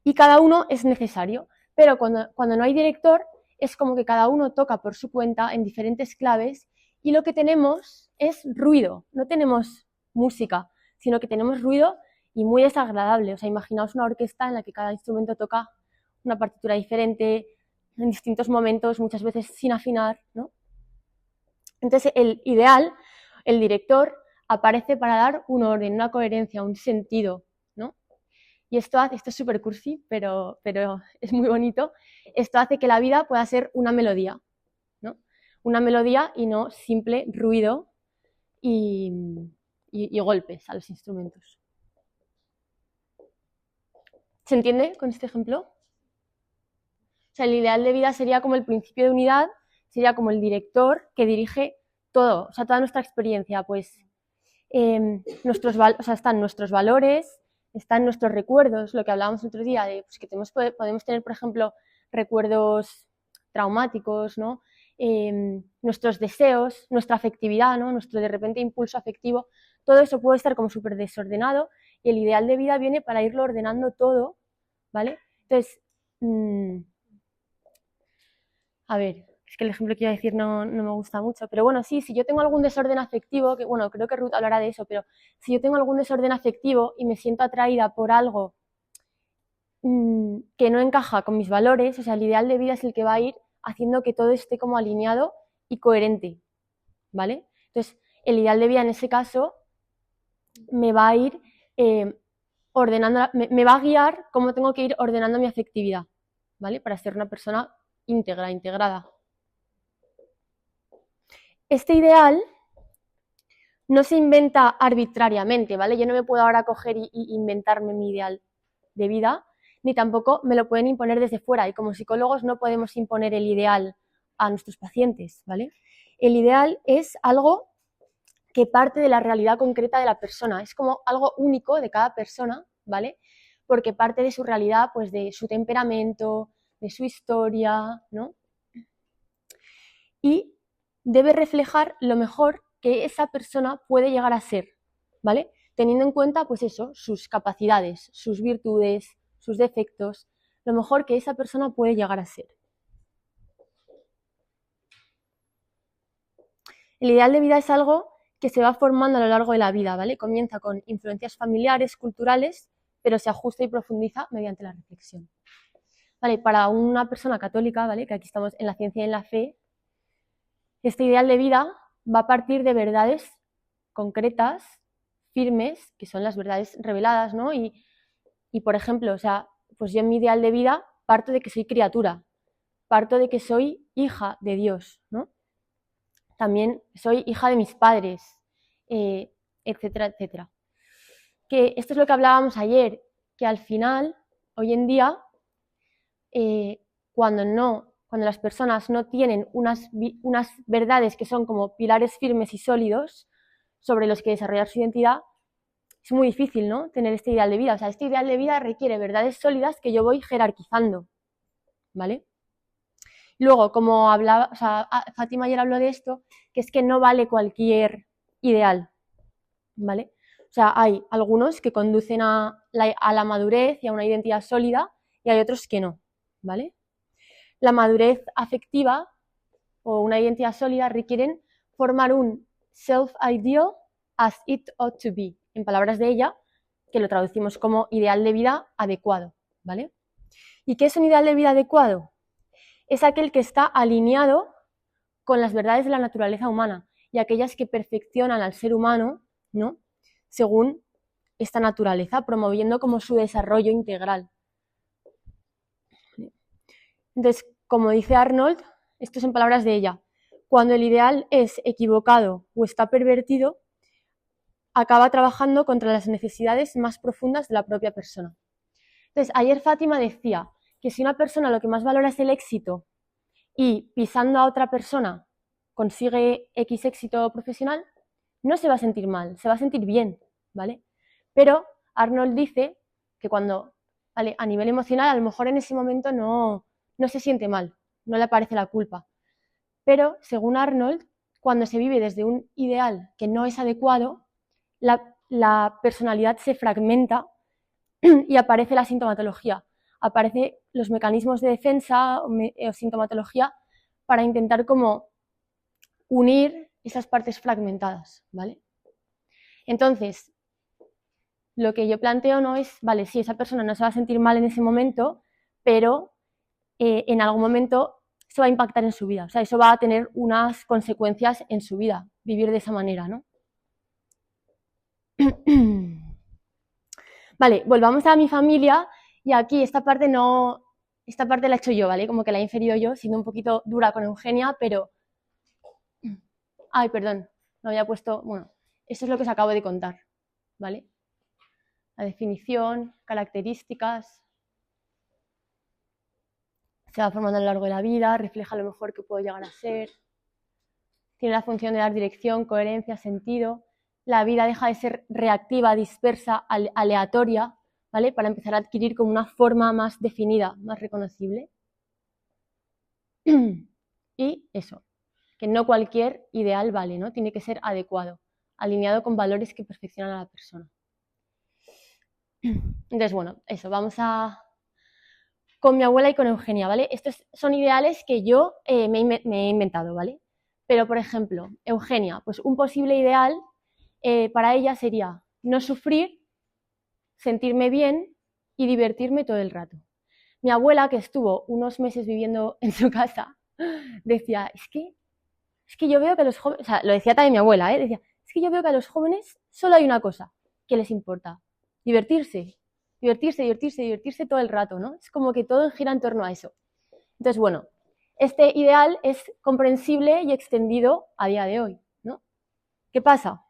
Y cada uno es necesario, pero cuando no hay director es como que cada uno toca por su cuenta en diferentes claves y lo que tenemos es ruido, no tenemos música, sino que tenemos ruido y muy desagradable. O sea, imaginaos una orquesta en la que cada instrumento toca una partitura diferente en distintos momentos, muchas veces sin afinar, ¿no? Entonces, el ideal, el director, aparece para dar un orden, una coherencia, un sentido, ¿no? Y esto es súper cursi, pero es muy bonito. Esto hace que la vida pueda ser una melodía, ¿no? Una melodía y no simple ruido y golpes a los instrumentos. ¿Se entiende con este ejemplo? O sea, el ideal de vida sería como el principio de unidad, sería como el director que dirige todo, o sea, toda nuestra experiencia, pues están nuestros valores, están nuestros recuerdos, lo que hablábamos el otro día, de pues, que podemos tener, por ejemplo, recuerdos traumáticos, ¿no? Nuestros deseos, nuestra afectividad, ¿no? Nuestro de repente impulso afectivo, todo eso puede estar como súper desordenado y el ideal de vida viene para irlo ordenando todo, ¿vale? Entonces, a ver, es que el ejemplo que iba a decir no me gusta mucho, pero bueno, sí, si yo tengo algún desorden afectivo, que bueno, creo que Ruth hablará de eso, pero si yo tengo algún desorden afectivo y me siento atraída por algo que no encaja con mis valores, o sea, el ideal de vida es el que va a ir haciendo que todo esté como alineado y coherente, ¿vale? Entonces, el ideal de vida en ese caso me va a ir ordenando, me va a guiar cómo tengo que ir ordenando mi afectividad, ¿vale? Para ser una persona íntegra, integrada. Este ideal no se inventa arbitrariamente, ¿vale? Yo no me puedo ahora coger y inventarme mi ideal de vida, ni tampoco me lo pueden imponer desde fuera, y como psicólogos no podemos imponer el ideal a nuestros pacientes, ¿vale? El ideal es algo que parte de la realidad concreta de la persona, es como algo único de cada persona, ¿vale? Porque parte de su realidad, pues de su temperamento, de su historia, ¿no? Y debe reflejar lo mejor que esa persona puede llegar a ser, ¿vale? Teniendo en cuenta, pues eso, sus capacidades, sus virtudes, sus defectos, lo mejor que esa persona puede llegar a ser. El ideal de vida es algo que se va formando a lo largo de la vida, ¿vale? Comienza con influencias familiares, culturales, pero se ajusta y profundiza mediante la reflexión. Vale, para una persona católica, ¿vale? Que aquí estamos en la ciencia y en la fe, este ideal de vida va a partir de verdades concretas, firmes, que son las verdades reveladas, ¿no? Y por ejemplo, o sea, pues yo en mi ideal de vida parto de que soy criatura, parto de que soy hija de Dios, ¿no? También soy hija de mis padres, etcétera, etcétera. Que esto es lo que hablábamos ayer, que al final, hoy en día, cuando las personas no tienen unas verdades que son como pilares firmes y sólidos sobre los que desarrollar su identidad, es muy difícil, ¿no? Tener este ideal de vida. O sea, este ideal de vida requiere verdades sólidas que yo voy jerarquizando, ¿vale? Luego, como hablaba, o sea, Fátima ayer habló de esto, que es que no vale cualquier ideal, ¿vale? O sea, hay algunos que conducen a la madurez y a una identidad sólida y hay otros que no, ¿vale? La madurez afectiva o una identidad sólida requieren formar un self-ideal as it ought to be, en palabras de ella, que lo traducimos como ideal de vida adecuado, ¿vale? ¿Y qué es un ideal de vida adecuado? Es aquel que está alineado con las verdades de la naturaleza humana y aquellas que perfeccionan al ser humano, ¿no? Según esta naturaleza, promoviendo como su desarrollo integral. Entonces, como dice Arnold, esto es en palabras de ella, cuando el ideal es equivocado o está pervertido, acaba trabajando contra las necesidades más profundas de la propia persona. Entonces, ayer Fátima decía que si una persona lo que más valora es el éxito y pisando a otra persona consigue X éxito profesional, no se va a sentir mal, se va a sentir bien, ¿vale? Pero Arnold dice que cuando, ¿vale? A nivel emocional, a lo mejor en ese momento no se siente mal, no le aparece la culpa. Pero, según Arnold, cuando se vive desde un ideal que no es adecuado, la personalidad se fragmenta y aparece la sintomatología. Aparecen los mecanismos de defensa o sintomatología para intentar como unir esas partes fragmentadas, ¿vale? Entonces, lo que yo planteo no es, vale, sí, esa persona no se va a sentir mal en ese momento, pero en algún momento eso va a impactar en su vida, o sea, eso va a tener unas consecuencias en su vida, vivir de esa manera, ¿no? Vale, volvamos a mi familia y aquí esta parte la he hecho yo, ¿vale? Como que la he inferido yo, siendo un poquito dura con Eugenia, pero... Ay, perdón, no había puesto... Bueno, esto es lo que os acabo de contar, ¿vale? La definición, características... Se va formando a lo largo de la vida, refleja lo mejor que puedo llegar a ser, tiene la función de dar dirección, coherencia, sentido. La vida deja de ser reactiva, dispersa, aleatoria, ¿vale? Para empezar a adquirir como una forma más definida, más reconocible. Y eso, que no cualquier ideal vale, ¿no? Tiene que ser adecuado, alineado con valores que perfeccionan a la persona. Entonces, bueno, eso, vamos a... Con mi abuela y con Eugenia, ¿vale? Estos son ideales que yo me he inventado, ¿vale? Pero, por ejemplo, Eugenia, pues un posible ideal para ella sería no sufrir, sentirme bien y divertirme todo el rato. Mi abuela, que estuvo unos meses viviendo en su casa, decía, es que yo veo que a los jóvenes, o sea, lo decía también mi abuela, decía, es que yo veo que a los jóvenes solo hay una cosa que les importa, divertirse. Divertirse todo el rato, ¿no? Es como que todo gira en torno a eso. Entonces, bueno, este ideal es comprensible y extendido a día de hoy, ¿no? ¿Qué pasa?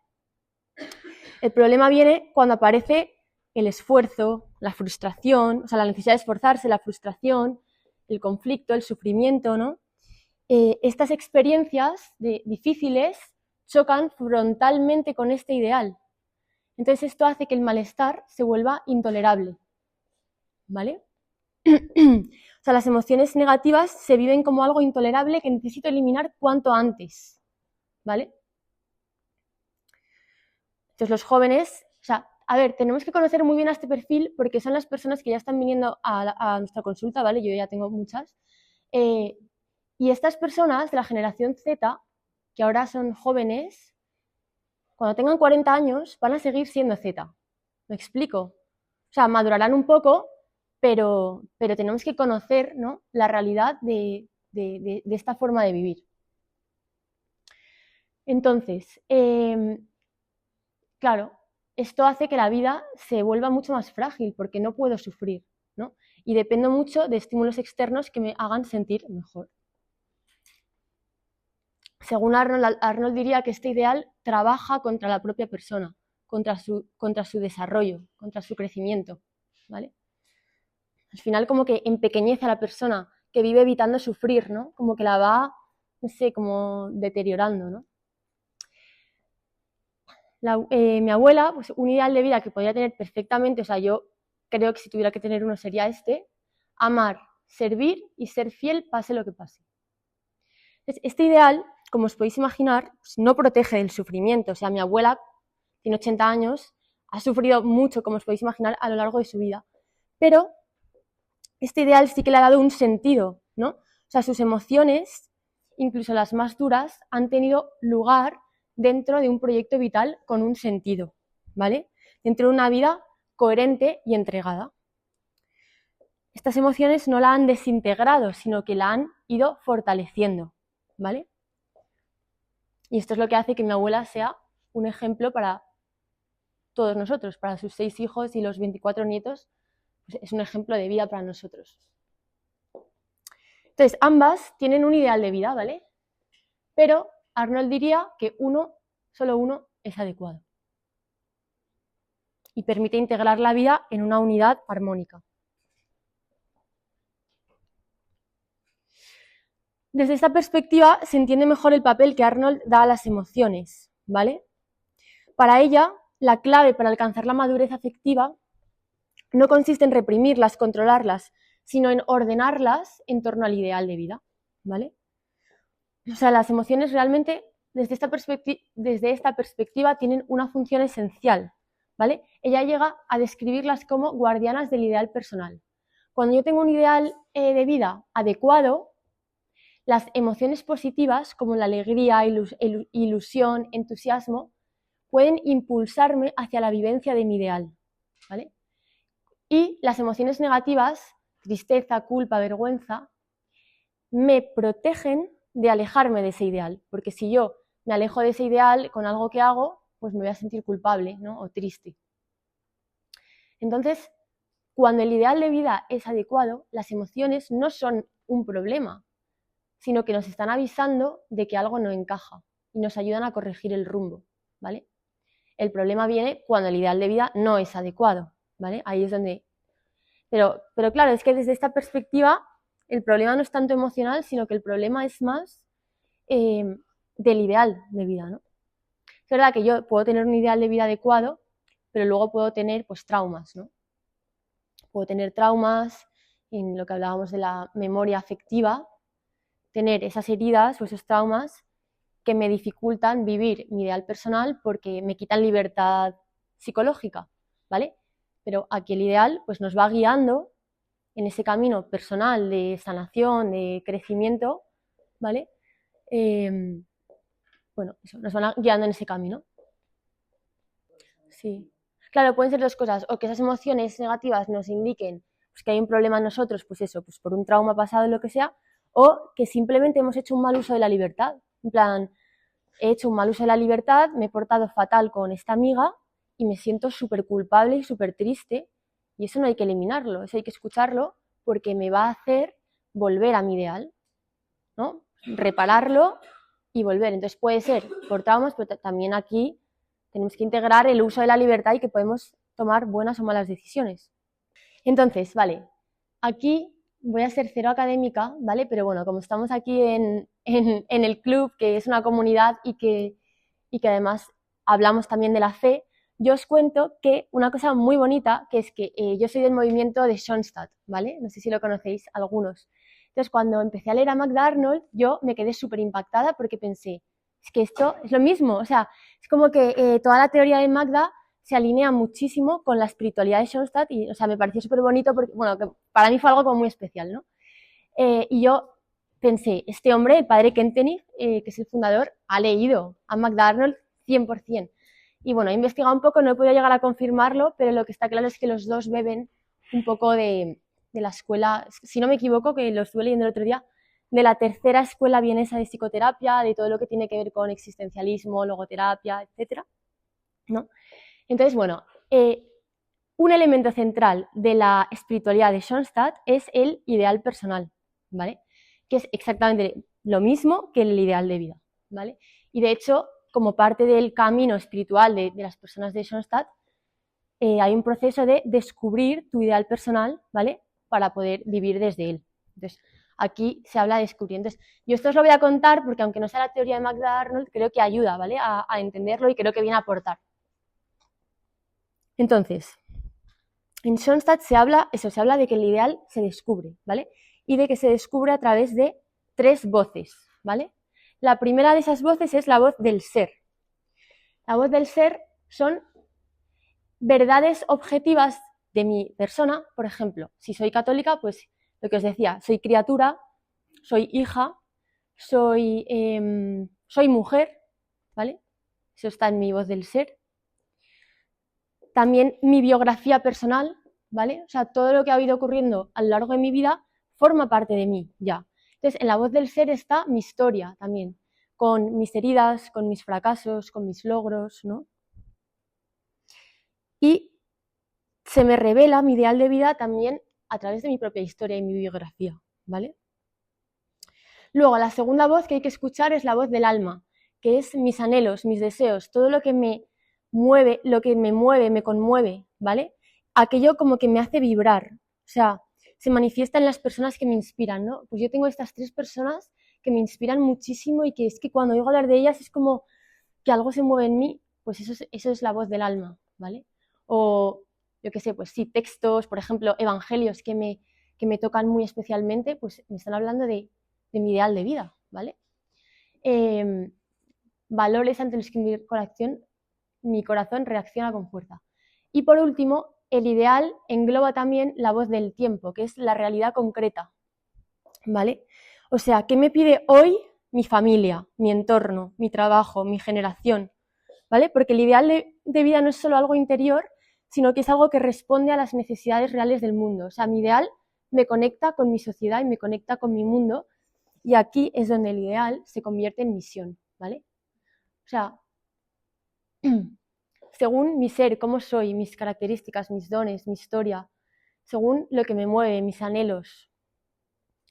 El problema viene cuando aparece el esfuerzo, la frustración, o sea, la necesidad de esforzarse, la frustración, el conflicto, el sufrimiento, ¿no? Estas experiencias difíciles chocan frontalmente con este ideal. Entonces esto hace que el malestar se vuelva intolerable, ¿vale? O sea, las emociones negativas se viven como algo intolerable que necesito eliminar cuanto antes, ¿vale? Entonces los jóvenes, o sea, a ver, tenemos que conocer muy bien a este perfil porque son las personas que ya están viniendo a nuestra consulta, ¿vale? Yo ya tengo muchas. Y estas personas de la generación Z que ahora son jóvenes, cuando tengan 40 años van a seguir siendo Z. ¿Me explico? O sea, madurarán un poco, pero tenemos que conocer, ¿no?, la realidad de esta forma de vivir. Entonces, claro, esto hace que la vida se vuelva mucho más frágil porque no puedo sufrir, ¿no? Y dependo mucho de estímulos externos que me hagan sentir mejor. Según Arnold diría que este ideal trabaja contra la propia persona, contra su desarrollo, contra su crecimiento, ¿vale? Al final como que empequeñece a la persona que vive evitando sufrir, ¿no? Como que la va, no sé, como deteriorando, ¿no? Mi abuela, pues un ideal de vida que podría tener perfectamente, o sea, yo creo que si tuviera que tener uno sería este: amar, servir y ser fiel pase lo que pase. Entonces, este ideal, como os podéis imaginar, pues no protege del sufrimiento. O sea, mi abuela tiene 80 años, ha sufrido mucho, como os podéis imaginar, a lo largo de su vida, pero este ideal sí que le ha dado un sentido, ¿no? O sea, sus emociones, incluso las más duras, han tenido lugar dentro de un proyecto vital con un sentido, ¿vale? Dentro de una vida coherente y entregada. Estas emociones no la han desintegrado, sino que la han ido fortaleciendo, ¿vale? Y esto es lo que hace que mi abuela sea un ejemplo para todos nosotros, para sus 6 hijos y los 24 nietos, pues es un ejemplo de vida para nosotros. Entonces, ambas tienen un ideal de vida, ¿vale? Pero Arnold diría que solo uno es adecuado y permite integrar la vida en una unidad armónica. Desde esta perspectiva se entiende mejor el papel que Arnold da a las emociones, ¿vale? Para ella, la clave para alcanzar la madurez afectiva no consiste en reprimirlas, controlarlas, sino en ordenarlas en torno al ideal de vida, ¿vale? O sea, las emociones realmente, desde esta perspectiva, tienen una función esencial, ¿vale? Ella llega a describirlas como guardianas del ideal personal. Cuando yo tengo un ideal de vida adecuado, las emociones positivas, como la alegría, ilusión, entusiasmo, pueden impulsarme hacia la vivencia de mi ideal, ¿vale? Y las emociones negativas, tristeza, culpa, vergüenza, me protegen de alejarme de ese ideal, porque si yo me alejo de ese ideal con algo que hago, pues me voy a sentir culpable, ¿no?, o triste. Entonces, cuando el ideal de vida es adecuado, las emociones no son un problema, sino que nos están avisando de que algo no encaja y nos ayudan a corregir el rumbo, ¿vale? El problema viene cuando el ideal de vida no es adecuado, ¿vale? Ahí es donde... Pero claro, es que desde esta perspectiva el problema no es tanto emocional, sino que el problema es más del ideal de vida, ¿no? Es verdad que yo puedo tener un ideal de vida adecuado, pero luego puedo tener, pues, traumas, ¿no? Puedo tener traumas, en lo que hablábamos de la memoria afectiva, tener esas heridas o esos traumas que me dificultan vivir mi ideal personal porque me quitan libertad psicológica, ¿vale? Pero aquí el ideal, pues, nos va guiando en ese camino personal de sanación, de crecimiento, ¿vale? Bueno, eso, nos van guiando en ese camino. Sí. Claro, pueden ser dos cosas, o que esas emociones negativas nos indiquen, pues, que hay un problema en nosotros, pues eso, pues por un trauma pasado o lo que sea, o que simplemente hemos hecho un mal uso de la libertad. En plan, he hecho un mal uso de la libertad, me he portado fatal con esta amiga y me siento súper culpable y súper triste, y eso no hay que eliminarlo, eso hay que escucharlo porque me va a hacer volver a mi ideal, ¿no? Repararlo y volver. Entonces puede ser por traumas, pero también aquí tenemos que integrar el uso de la libertad y que podemos tomar buenas o malas decisiones. Entonces, vale, aquí voy a ser cero académica, ¿vale? Pero bueno, como estamos aquí en el club, que es una comunidad y que además hablamos también de la fe, yo os cuento que una cosa muy bonita, que es que yo soy del movimiento de Schoenstatt, ¿vale? No sé si lo conocéis algunos. Entonces, cuando empecé a leer a Magda Arnold, yo me quedé súper impactada porque pensé, es que esto es lo mismo, o sea, es como que toda la teoría de Magda se alinea muchísimo con la espiritualidad de Schoenstatt y, o sea, me pareció súper bonito porque, bueno, que para mí fue algo como muy especial, ¿no? Y yo pensé, este hombre, el padre Kentenich, que es el fundador, ha leído a McDonald 100%. Y bueno, he investigado un poco, no he podido llegar a confirmarlo, pero lo que está claro es que los dos beben un poco de la escuela, si no me equivoco, que lo estuve leyendo el otro día, de la tercera escuela vienesa de psicoterapia, de todo lo que tiene que ver con existencialismo, logoterapia, etcétera, ¿no? Entonces, bueno, un elemento central de la espiritualidad de Schoenstatt es el ideal personal, ¿vale? Que es exactamente lo mismo que el ideal de vida, ¿vale? Y de hecho, como parte del camino espiritual de las personas de Schoenstatt, hay un proceso de descubrir tu ideal personal, ¿vale? Para poder vivir desde él. Entonces, aquí se habla de descubrir. Entonces, yo esto os lo voy a contar porque aunque no sea la teoría de McDonald, creo que ayuda, ¿vale? A entenderlo y creo que viene a aportar. Entonces, en Schoenstatt se habla de que el ideal se descubre, ¿vale? Y de que se descubre a través de 3 voces, ¿vale? La primera de esas voces es la voz del ser. La voz del ser son verdades objetivas de mi persona. Por ejemplo, si soy católica, pues lo que os decía, soy criatura, soy hija, soy mujer, ¿vale? Eso está en mi voz del ser. También mi biografía personal, ¿vale? O sea, todo lo que ha ido ocurriendo a lo largo de mi vida forma parte de mí ya. Entonces, en la voz del ser está mi historia también, con mis heridas, con mis fracasos, con mis logros, ¿no? Y se me revela mi ideal de vida también a través de mi propia historia y mi biografía, ¿vale? Luego, la segunda voz que hay que escuchar es la voz del alma, que es mis anhelos, mis deseos, todo lo que me mueve, me conmueve, ¿vale? Aquello como que me hace vibrar, o sea, se manifiesta en las personas que me inspiran, ¿no? Pues yo tengo estas 3 personas que me inspiran muchísimo y que es que cuando oigo hablar de ellas es como que algo se mueve en mí, pues eso es la voz del alma, ¿vale? O, yo qué sé, pues sí, textos, por ejemplo, evangelios que me tocan muy especialmente, pues me están hablando de mi ideal de vida, ¿vale? Valores ante los que mi corazón reacciona con fuerza. Y por último, el ideal engloba también la voz del tiempo, que es la realidad concreta, ¿vale? O sea, ¿qué me pide hoy mi familia, mi entorno, mi trabajo, mi generación? ¿Vale? Porque el ideal de vida no es solo algo interior, sino que es algo que responde a las necesidades reales del mundo. O sea, mi ideal me conecta con mi sociedad y me conecta con mi mundo, y aquí es donde el ideal se convierte en misión, ¿vale? O sea, según mi ser, cómo soy, mis características, mis dones, mi historia, según lo que me mueve, mis anhelos,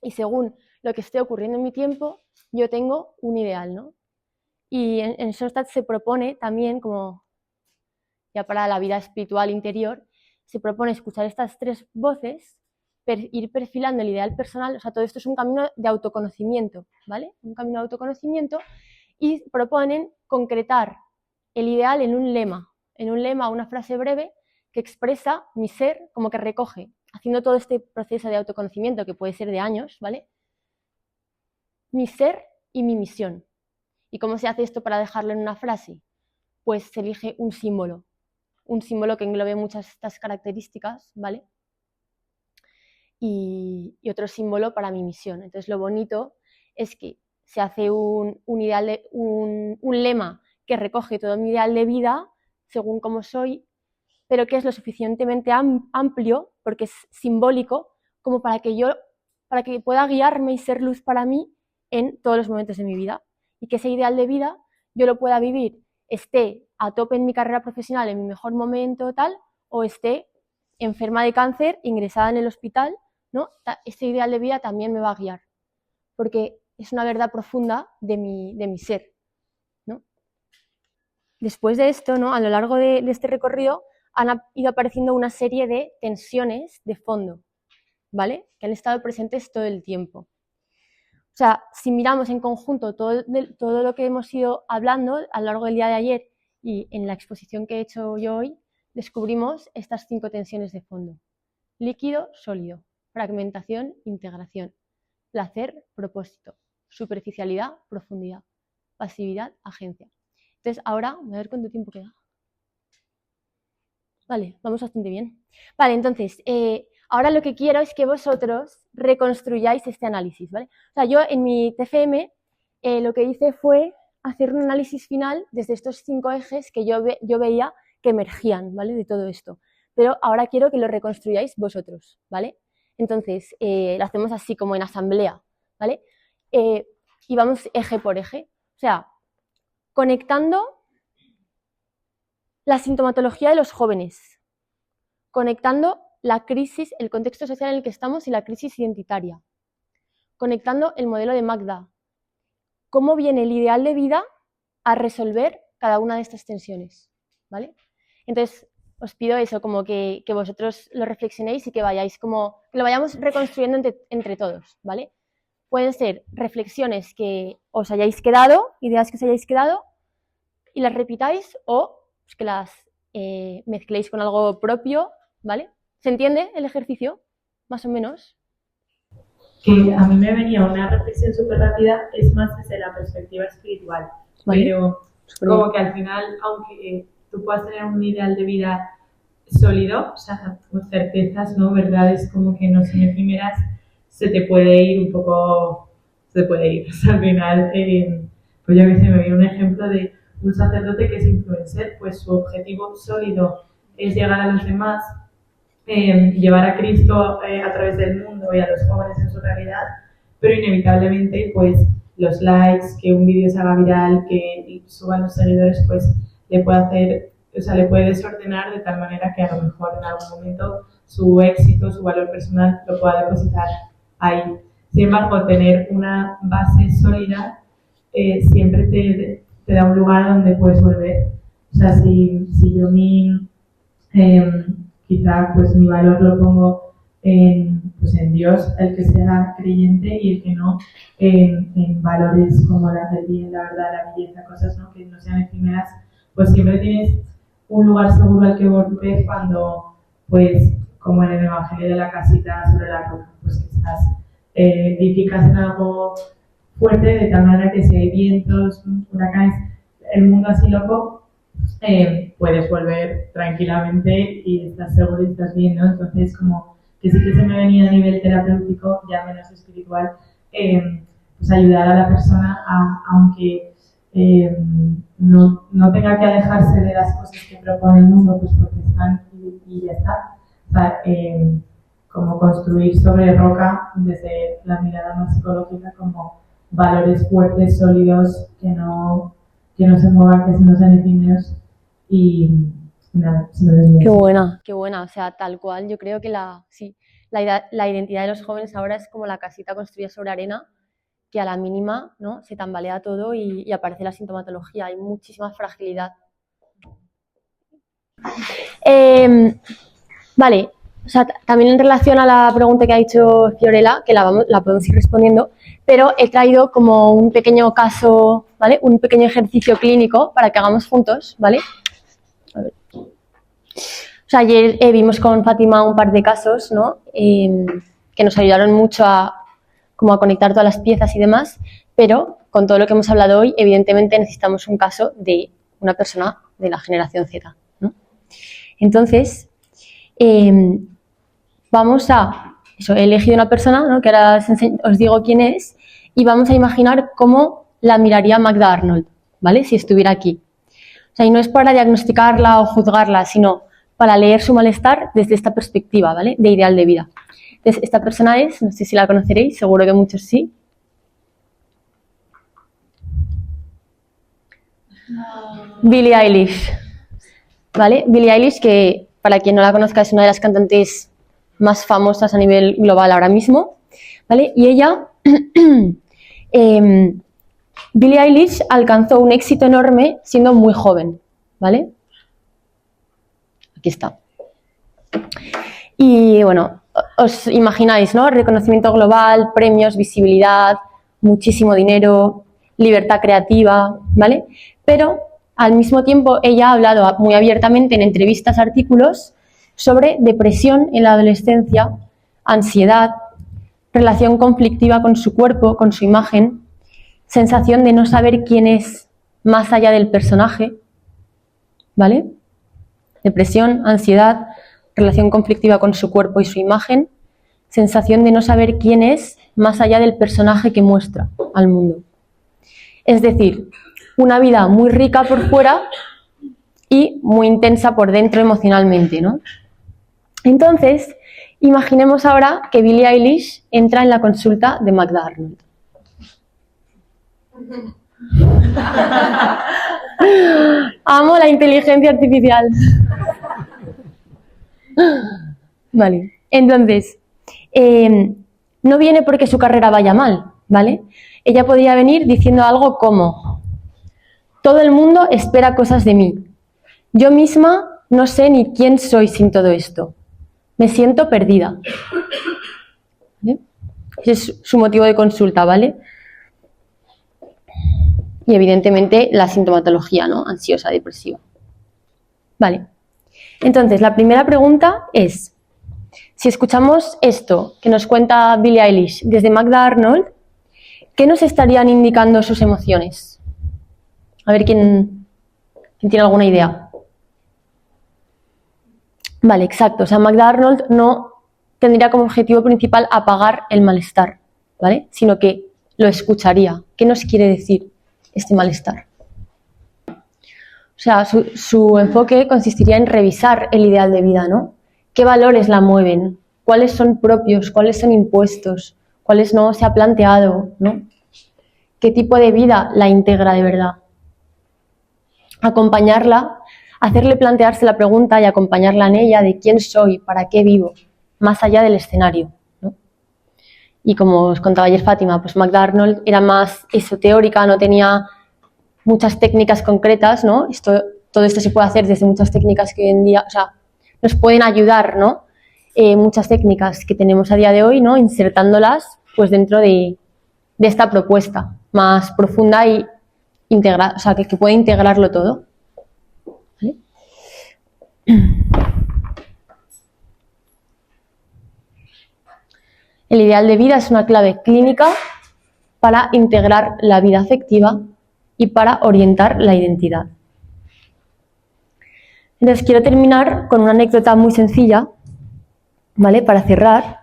y según lo que esté ocurriendo en mi tiempo, yo tengo un ideal, ¿no? Y en Schoenstatt se propone también, como ya para la vida espiritual interior, se propone escuchar estas 3 voces, ir perfilando el ideal personal. O sea, todo esto es un camino de autoconocimiento, ¿vale? Un camino de autoconocimiento, y proponen concretar el ideal en un lema, una frase breve que expresa mi ser, como que recoge, haciendo todo este proceso de autoconocimiento que puede ser de años, ¿vale? Mi ser y mi misión. ¿Y cómo se hace esto para dejarlo en una frase? Pues se elige un símbolo que englobe muchas de estas características, ¿vale? Y otro símbolo para mi misión. Entonces, lo bonito es que se hace un lema que recoge todo mi ideal de vida, según cómo soy, pero que es lo suficientemente amplio, porque es simbólico, como para que pueda guiarme y ser luz para mí en todos los momentos de mi vida. Y que ese ideal de vida yo lo pueda vivir, esté a tope en mi carrera profesional, en mi mejor momento, tal, o esté enferma de cáncer, ingresada en el hospital, ¿no? Este ideal de vida también me va a guiar, porque es una verdad profunda de mi ser, ¿no? Después de esto, ¿no? A lo largo de este recorrido han ido apareciendo una serie de tensiones de fondo, ¿vale? Que han estado presentes todo el tiempo. O sea, si miramos en conjunto todo lo que hemos ido hablando a lo largo del día de ayer y en la exposición que he hecho yo hoy, descubrimos estas 5 tensiones de fondo. Líquido, sólido, fragmentación, integración, placer, propósito, superficialidad, profundidad, pasividad, agencia. Entonces, ahora, voy a ver cuánto tiempo queda. Vale, vamos bastante bien. Vale, entonces, ahora lo que quiero es que vosotros reconstruyáis este análisis, ¿vale? O sea, yo en mi TFM lo que hice fue hacer un análisis final desde estos 5 ejes que yo veía que emergían, ¿vale? De todo esto. Pero ahora quiero que lo reconstruyáis vosotros, ¿vale? Entonces, lo hacemos así como en asamblea, ¿vale? Y vamos eje por eje. O sea, conectando la sintomatología de los jóvenes, conectando la crisis, el contexto social en el que estamos y la crisis identitaria, conectando el modelo de Magda, cómo viene el ideal de vida a resolver cada una de estas tensiones, ¿vale? Entonces, os pido eso, como que vosotros lo reflexionéis y que vayáis como, que lo vayamos reconstruyendo entre todos, ¿vale? Pueden ser reflexiones que os hayáis quedado, ideas que os hayáis quedado, y las repitáis, o pues, que las mezcléis con algo propio, ¿vale? ¿Se entiende el ejercicio? Más o menos.
Que a mí me venía una reflexión súper rápida, es más desde la perspectiva espiritual, ¿vale? Pero como que al final, aunque tú puedas tener un ideal de vida sólido, o sea, con certezas, ¿no? Verdades como que no son efímeras, se te puede ir un poco, se puede ir. O sea, al final, pues yo que sé, me viene un ejemplo de un sacerdote que es influencer, pues su objetivo sólido es llegar a los demás, llevar a Cristo a través del mundo y a los jóvenes en su realidad, pero inevitablemente pues los likes, que un vídeo se haga viral, que suban los seguidores, pues le puede hacer, o sea, le puede desordenar de tal manera que a lo mejor en algún momento su éxito, su valor personal lo pueda depositar ahí. Sin embargo, tener una base sólida siempre te da un lugar donde puedes volver. O sea, si yo quizá pues mi valor lo pongo pues en Dios, el que sea creyente, y el que no en valores como el bien, la verdad, la belleza, cosas, ¿no? Que no sean efímeras, pues siempre tienes un lugar seguro al que volver cuando, pues, como en el Evangelio de la casita sobre la roca, pues que estás, edificas en algo fuerte de tal manera que si hay vientos, huracanes, el mundo así loco, puedes volver tranquilamente y estás seguro y estás bien, ¿no? Entonces, como que sí que se me venía a nivel terapéutico, ya menos espiritual, pues ayudar a la persona aunque no tenga que alejarse de las cosas que propone el mundo, pues porque están y ya está. O sea, como construir sobre roca desde la mirada más psicológica, como valores fuertes, sólidos, que no se muevan, que no sean efímeros. Y nada, se me venía.
Qué buena, o sea, tal cual. Yo creo que la identidad de los jóvenes ahora es como la casita construida sobre arena, que a la mínima, ¿no? Se tambalea todo y aparece la sintomatología. Hay muchísima fragilidad. Vale, o sea, también en relación a la pregunta que ha hecho Fiorella, que la podemos ir respondiendo, pero he traído como un pequeño caso, ¿vale? Un pequeño ejercicio clínico para que hagamos juntos, ¿vale? A ver. O sea, ayer vimos con Fátima un par de casos, ¿no? Que nos ayudaron mucho a conectar todas las piezas y demás, pero con todo lo que hemos hablado hoy, evidentemente necesitamos un caso de una persona de la generación Z, ¿no? Entonces, vamos a, he elegido una persona, ¿no? Que ahora os digo quién es, y vamos a imaginar cómo la miraría Magda Arnold, ¿vale? Si estuviera aquí. O sea, y no es para diagnosticarla o juzgarla, sino para leer su malestar desde esta perspectiva, ¿vale? De ideal de vida. Entonces, esta persona es, no sé si la conoceréis, seguro que muchos sí. Billie Eilish, ¿vale? Billie Eilish, que para quien no la conozca es una de las cantantes más famosas a nivel global ahora mismo, ¿vale? Y ella, Billie Eilish alcanzó un éxito enorme siendo muy joven, ¿vale? Aquí está. Y bueno, os imagináis, ¿no? Reconocimiento global, premios, visibilidad, muchísimo dinero, libertad creativa, ¿vale? Pero al mismo tiempo ella ha hablado muy abiertamente en entrevistas, artículos sobre depresión en la adolescencia, ansiedad, relación conflictiva con su cuerpo, con su imagen, sensación de no saber quién es más allá del personaje, ¿vale? Depresión, ansiedad, relación conflictiva con su cuerpo y su imagen, sensación de no saber quién es más allá del personaje que muestra al mundo. Es decir, una vida muy rica por fuera y muy intensa por dentro emocionalmente, ¿no? Entonces, imaginemos ahora que Billie Eilish entra en la consulta de Magda Arnold. Amo la inteligencia artificial. Vale, entonces, no viene porque su carrera vaya mal, ¿vale? Ella podría venir diciendo algo como: todo el mundo espera cosas de mí. Yo misma no sé ni quién soy sin todo esto. Me siento perdida. ¿Vale? Ese es su motivo de consulta, ¿vale? Y evidentemente la sintomatología, ¿no? Ansiosa, depresiva. Vale. Entonces, la primera pregunta es: si escuchamos esto que nos cuenta Billie Eilish desde Magda Arnold, ¿qué nos estarían indicando sus emociones? A ver quién tiene alguna idea. Vale, exacto. O sea, Magda Arnold no tendría como objetivo principal apagar el malestar, ¿vale? Sino que lo escucharía. ¿Qué nos quiere decir este malestar? O sea, su enfoque consistiría en revisar el ideal de vida, ¿no? ¿Qué valores la mueven? ¿Cuáles son propios? ¿Cuáles son impuestos? ¿Cuáles no se ha planteado? ¿No? ¿Qué tipo de vida la integra de verdad? Acompañarla, hacerle plantearse la pregunta y acompañarla en ella de quién soy, para qué vivo, más allá del escenario, ¿no? Y como os contaba ayer Fátima, pues Magda Arnold era más esoteórica, no tenía muchas técnicas concretas, ¿no? Todo esto se puede hacer desde muchas técnicas que hoy en día, o sea, nos pueden ayudar, ¿no? Muchas técnicas que tenemos a día de hoy, ¿no? Insertándolas pues dentro de esta propuesta más profunda y integrada, o sea, que puede integrarlo todo. ¿Vale? El ideal de vida es una clave clínica para integrar la vida afectiva y para orientar la identidad. Entonces, quiero terminar con una anécdota muy sencilla, ¿vale? Para cerrar.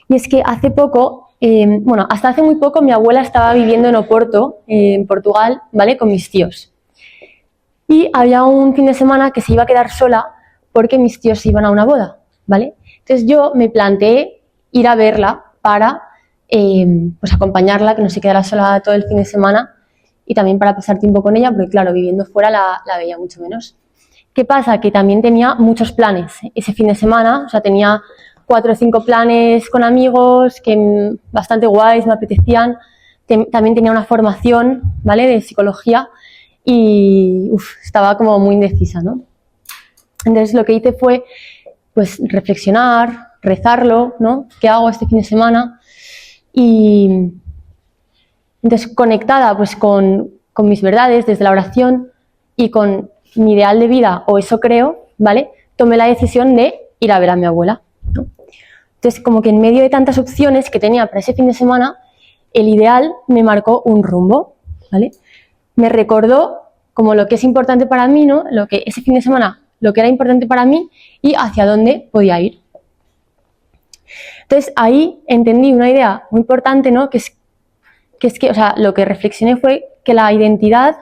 Y es que hace poco, hasta hace muy poco mi abuela estaba viviendo en Oporto, en Portugal, ¿vale? Con mis tíos. Y había un fin de semana que se iba a quedar sola porque mis tíos se iban a una boda, ¿vale? Entonces yo me planteé ir a verla para pues acompañarla, que no se quedara sola todo el fin de semana y también para pasar tiempo con ella, porque claro, viviendo fuera la veía mucho menos. ¿Qué pasa? Que también tenía muchos planes ese fin de semana, o sea, tenía 4 o 5 planes con amigos que bastante guays, me apetecían. También tenía una formación, ¿vale? De psicología y estaba como muy indecisa, ¿no? Entonces lo que hice fue pues reflexionar, rezarlo, ¿no? ¿Qué hago este fin de semana? Y entonces conectada pues con mis verdades desde la oración y con mi ideal de vida, o eso creo, ¿vale? Tomé la decisión de ir a ver a mi abuela, ¿no? Entonces, como que en medio de tantas opciones que tenía para ese fin de semana, el ideal me marcó un rumbo, ¿vale? Me recordó como lo que es importante para mí, ¿no? Lo que ese fin de semana, lo que era importante para mí y hacia dónde podía ir. Entonces, ahí entendí una idea muy importante, ¿no? Que es que, o sea, lo que reflexioné fue que la identidad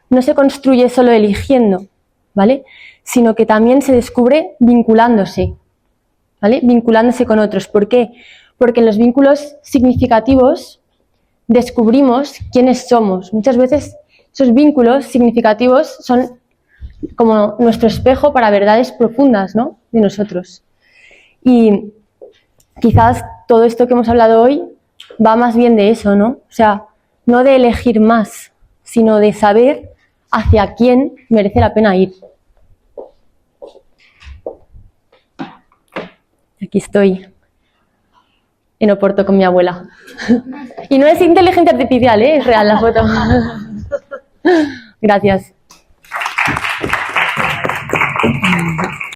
no se construye solo eligiendo, ¿vale? Sino que también se descubre vinculándose, ¿vale? Vinculándose con otros. ¿Por qué? Porque en los vínculos significativos descubrimos quiénes somos. Muchas veces esos vínculos significativos son como nuestro espejo para verdades profundas, ¿no? De nosotros. Y quizás todo esto que hemos hablado hoy va más bien de eso, ¿no? O sea, no de elegir más, sino de saber hacia quién merece la pena ir. Aquí estoy, en Oporto con mi abuela. Y no es inteligencia artificial, es real la foto. Gracias.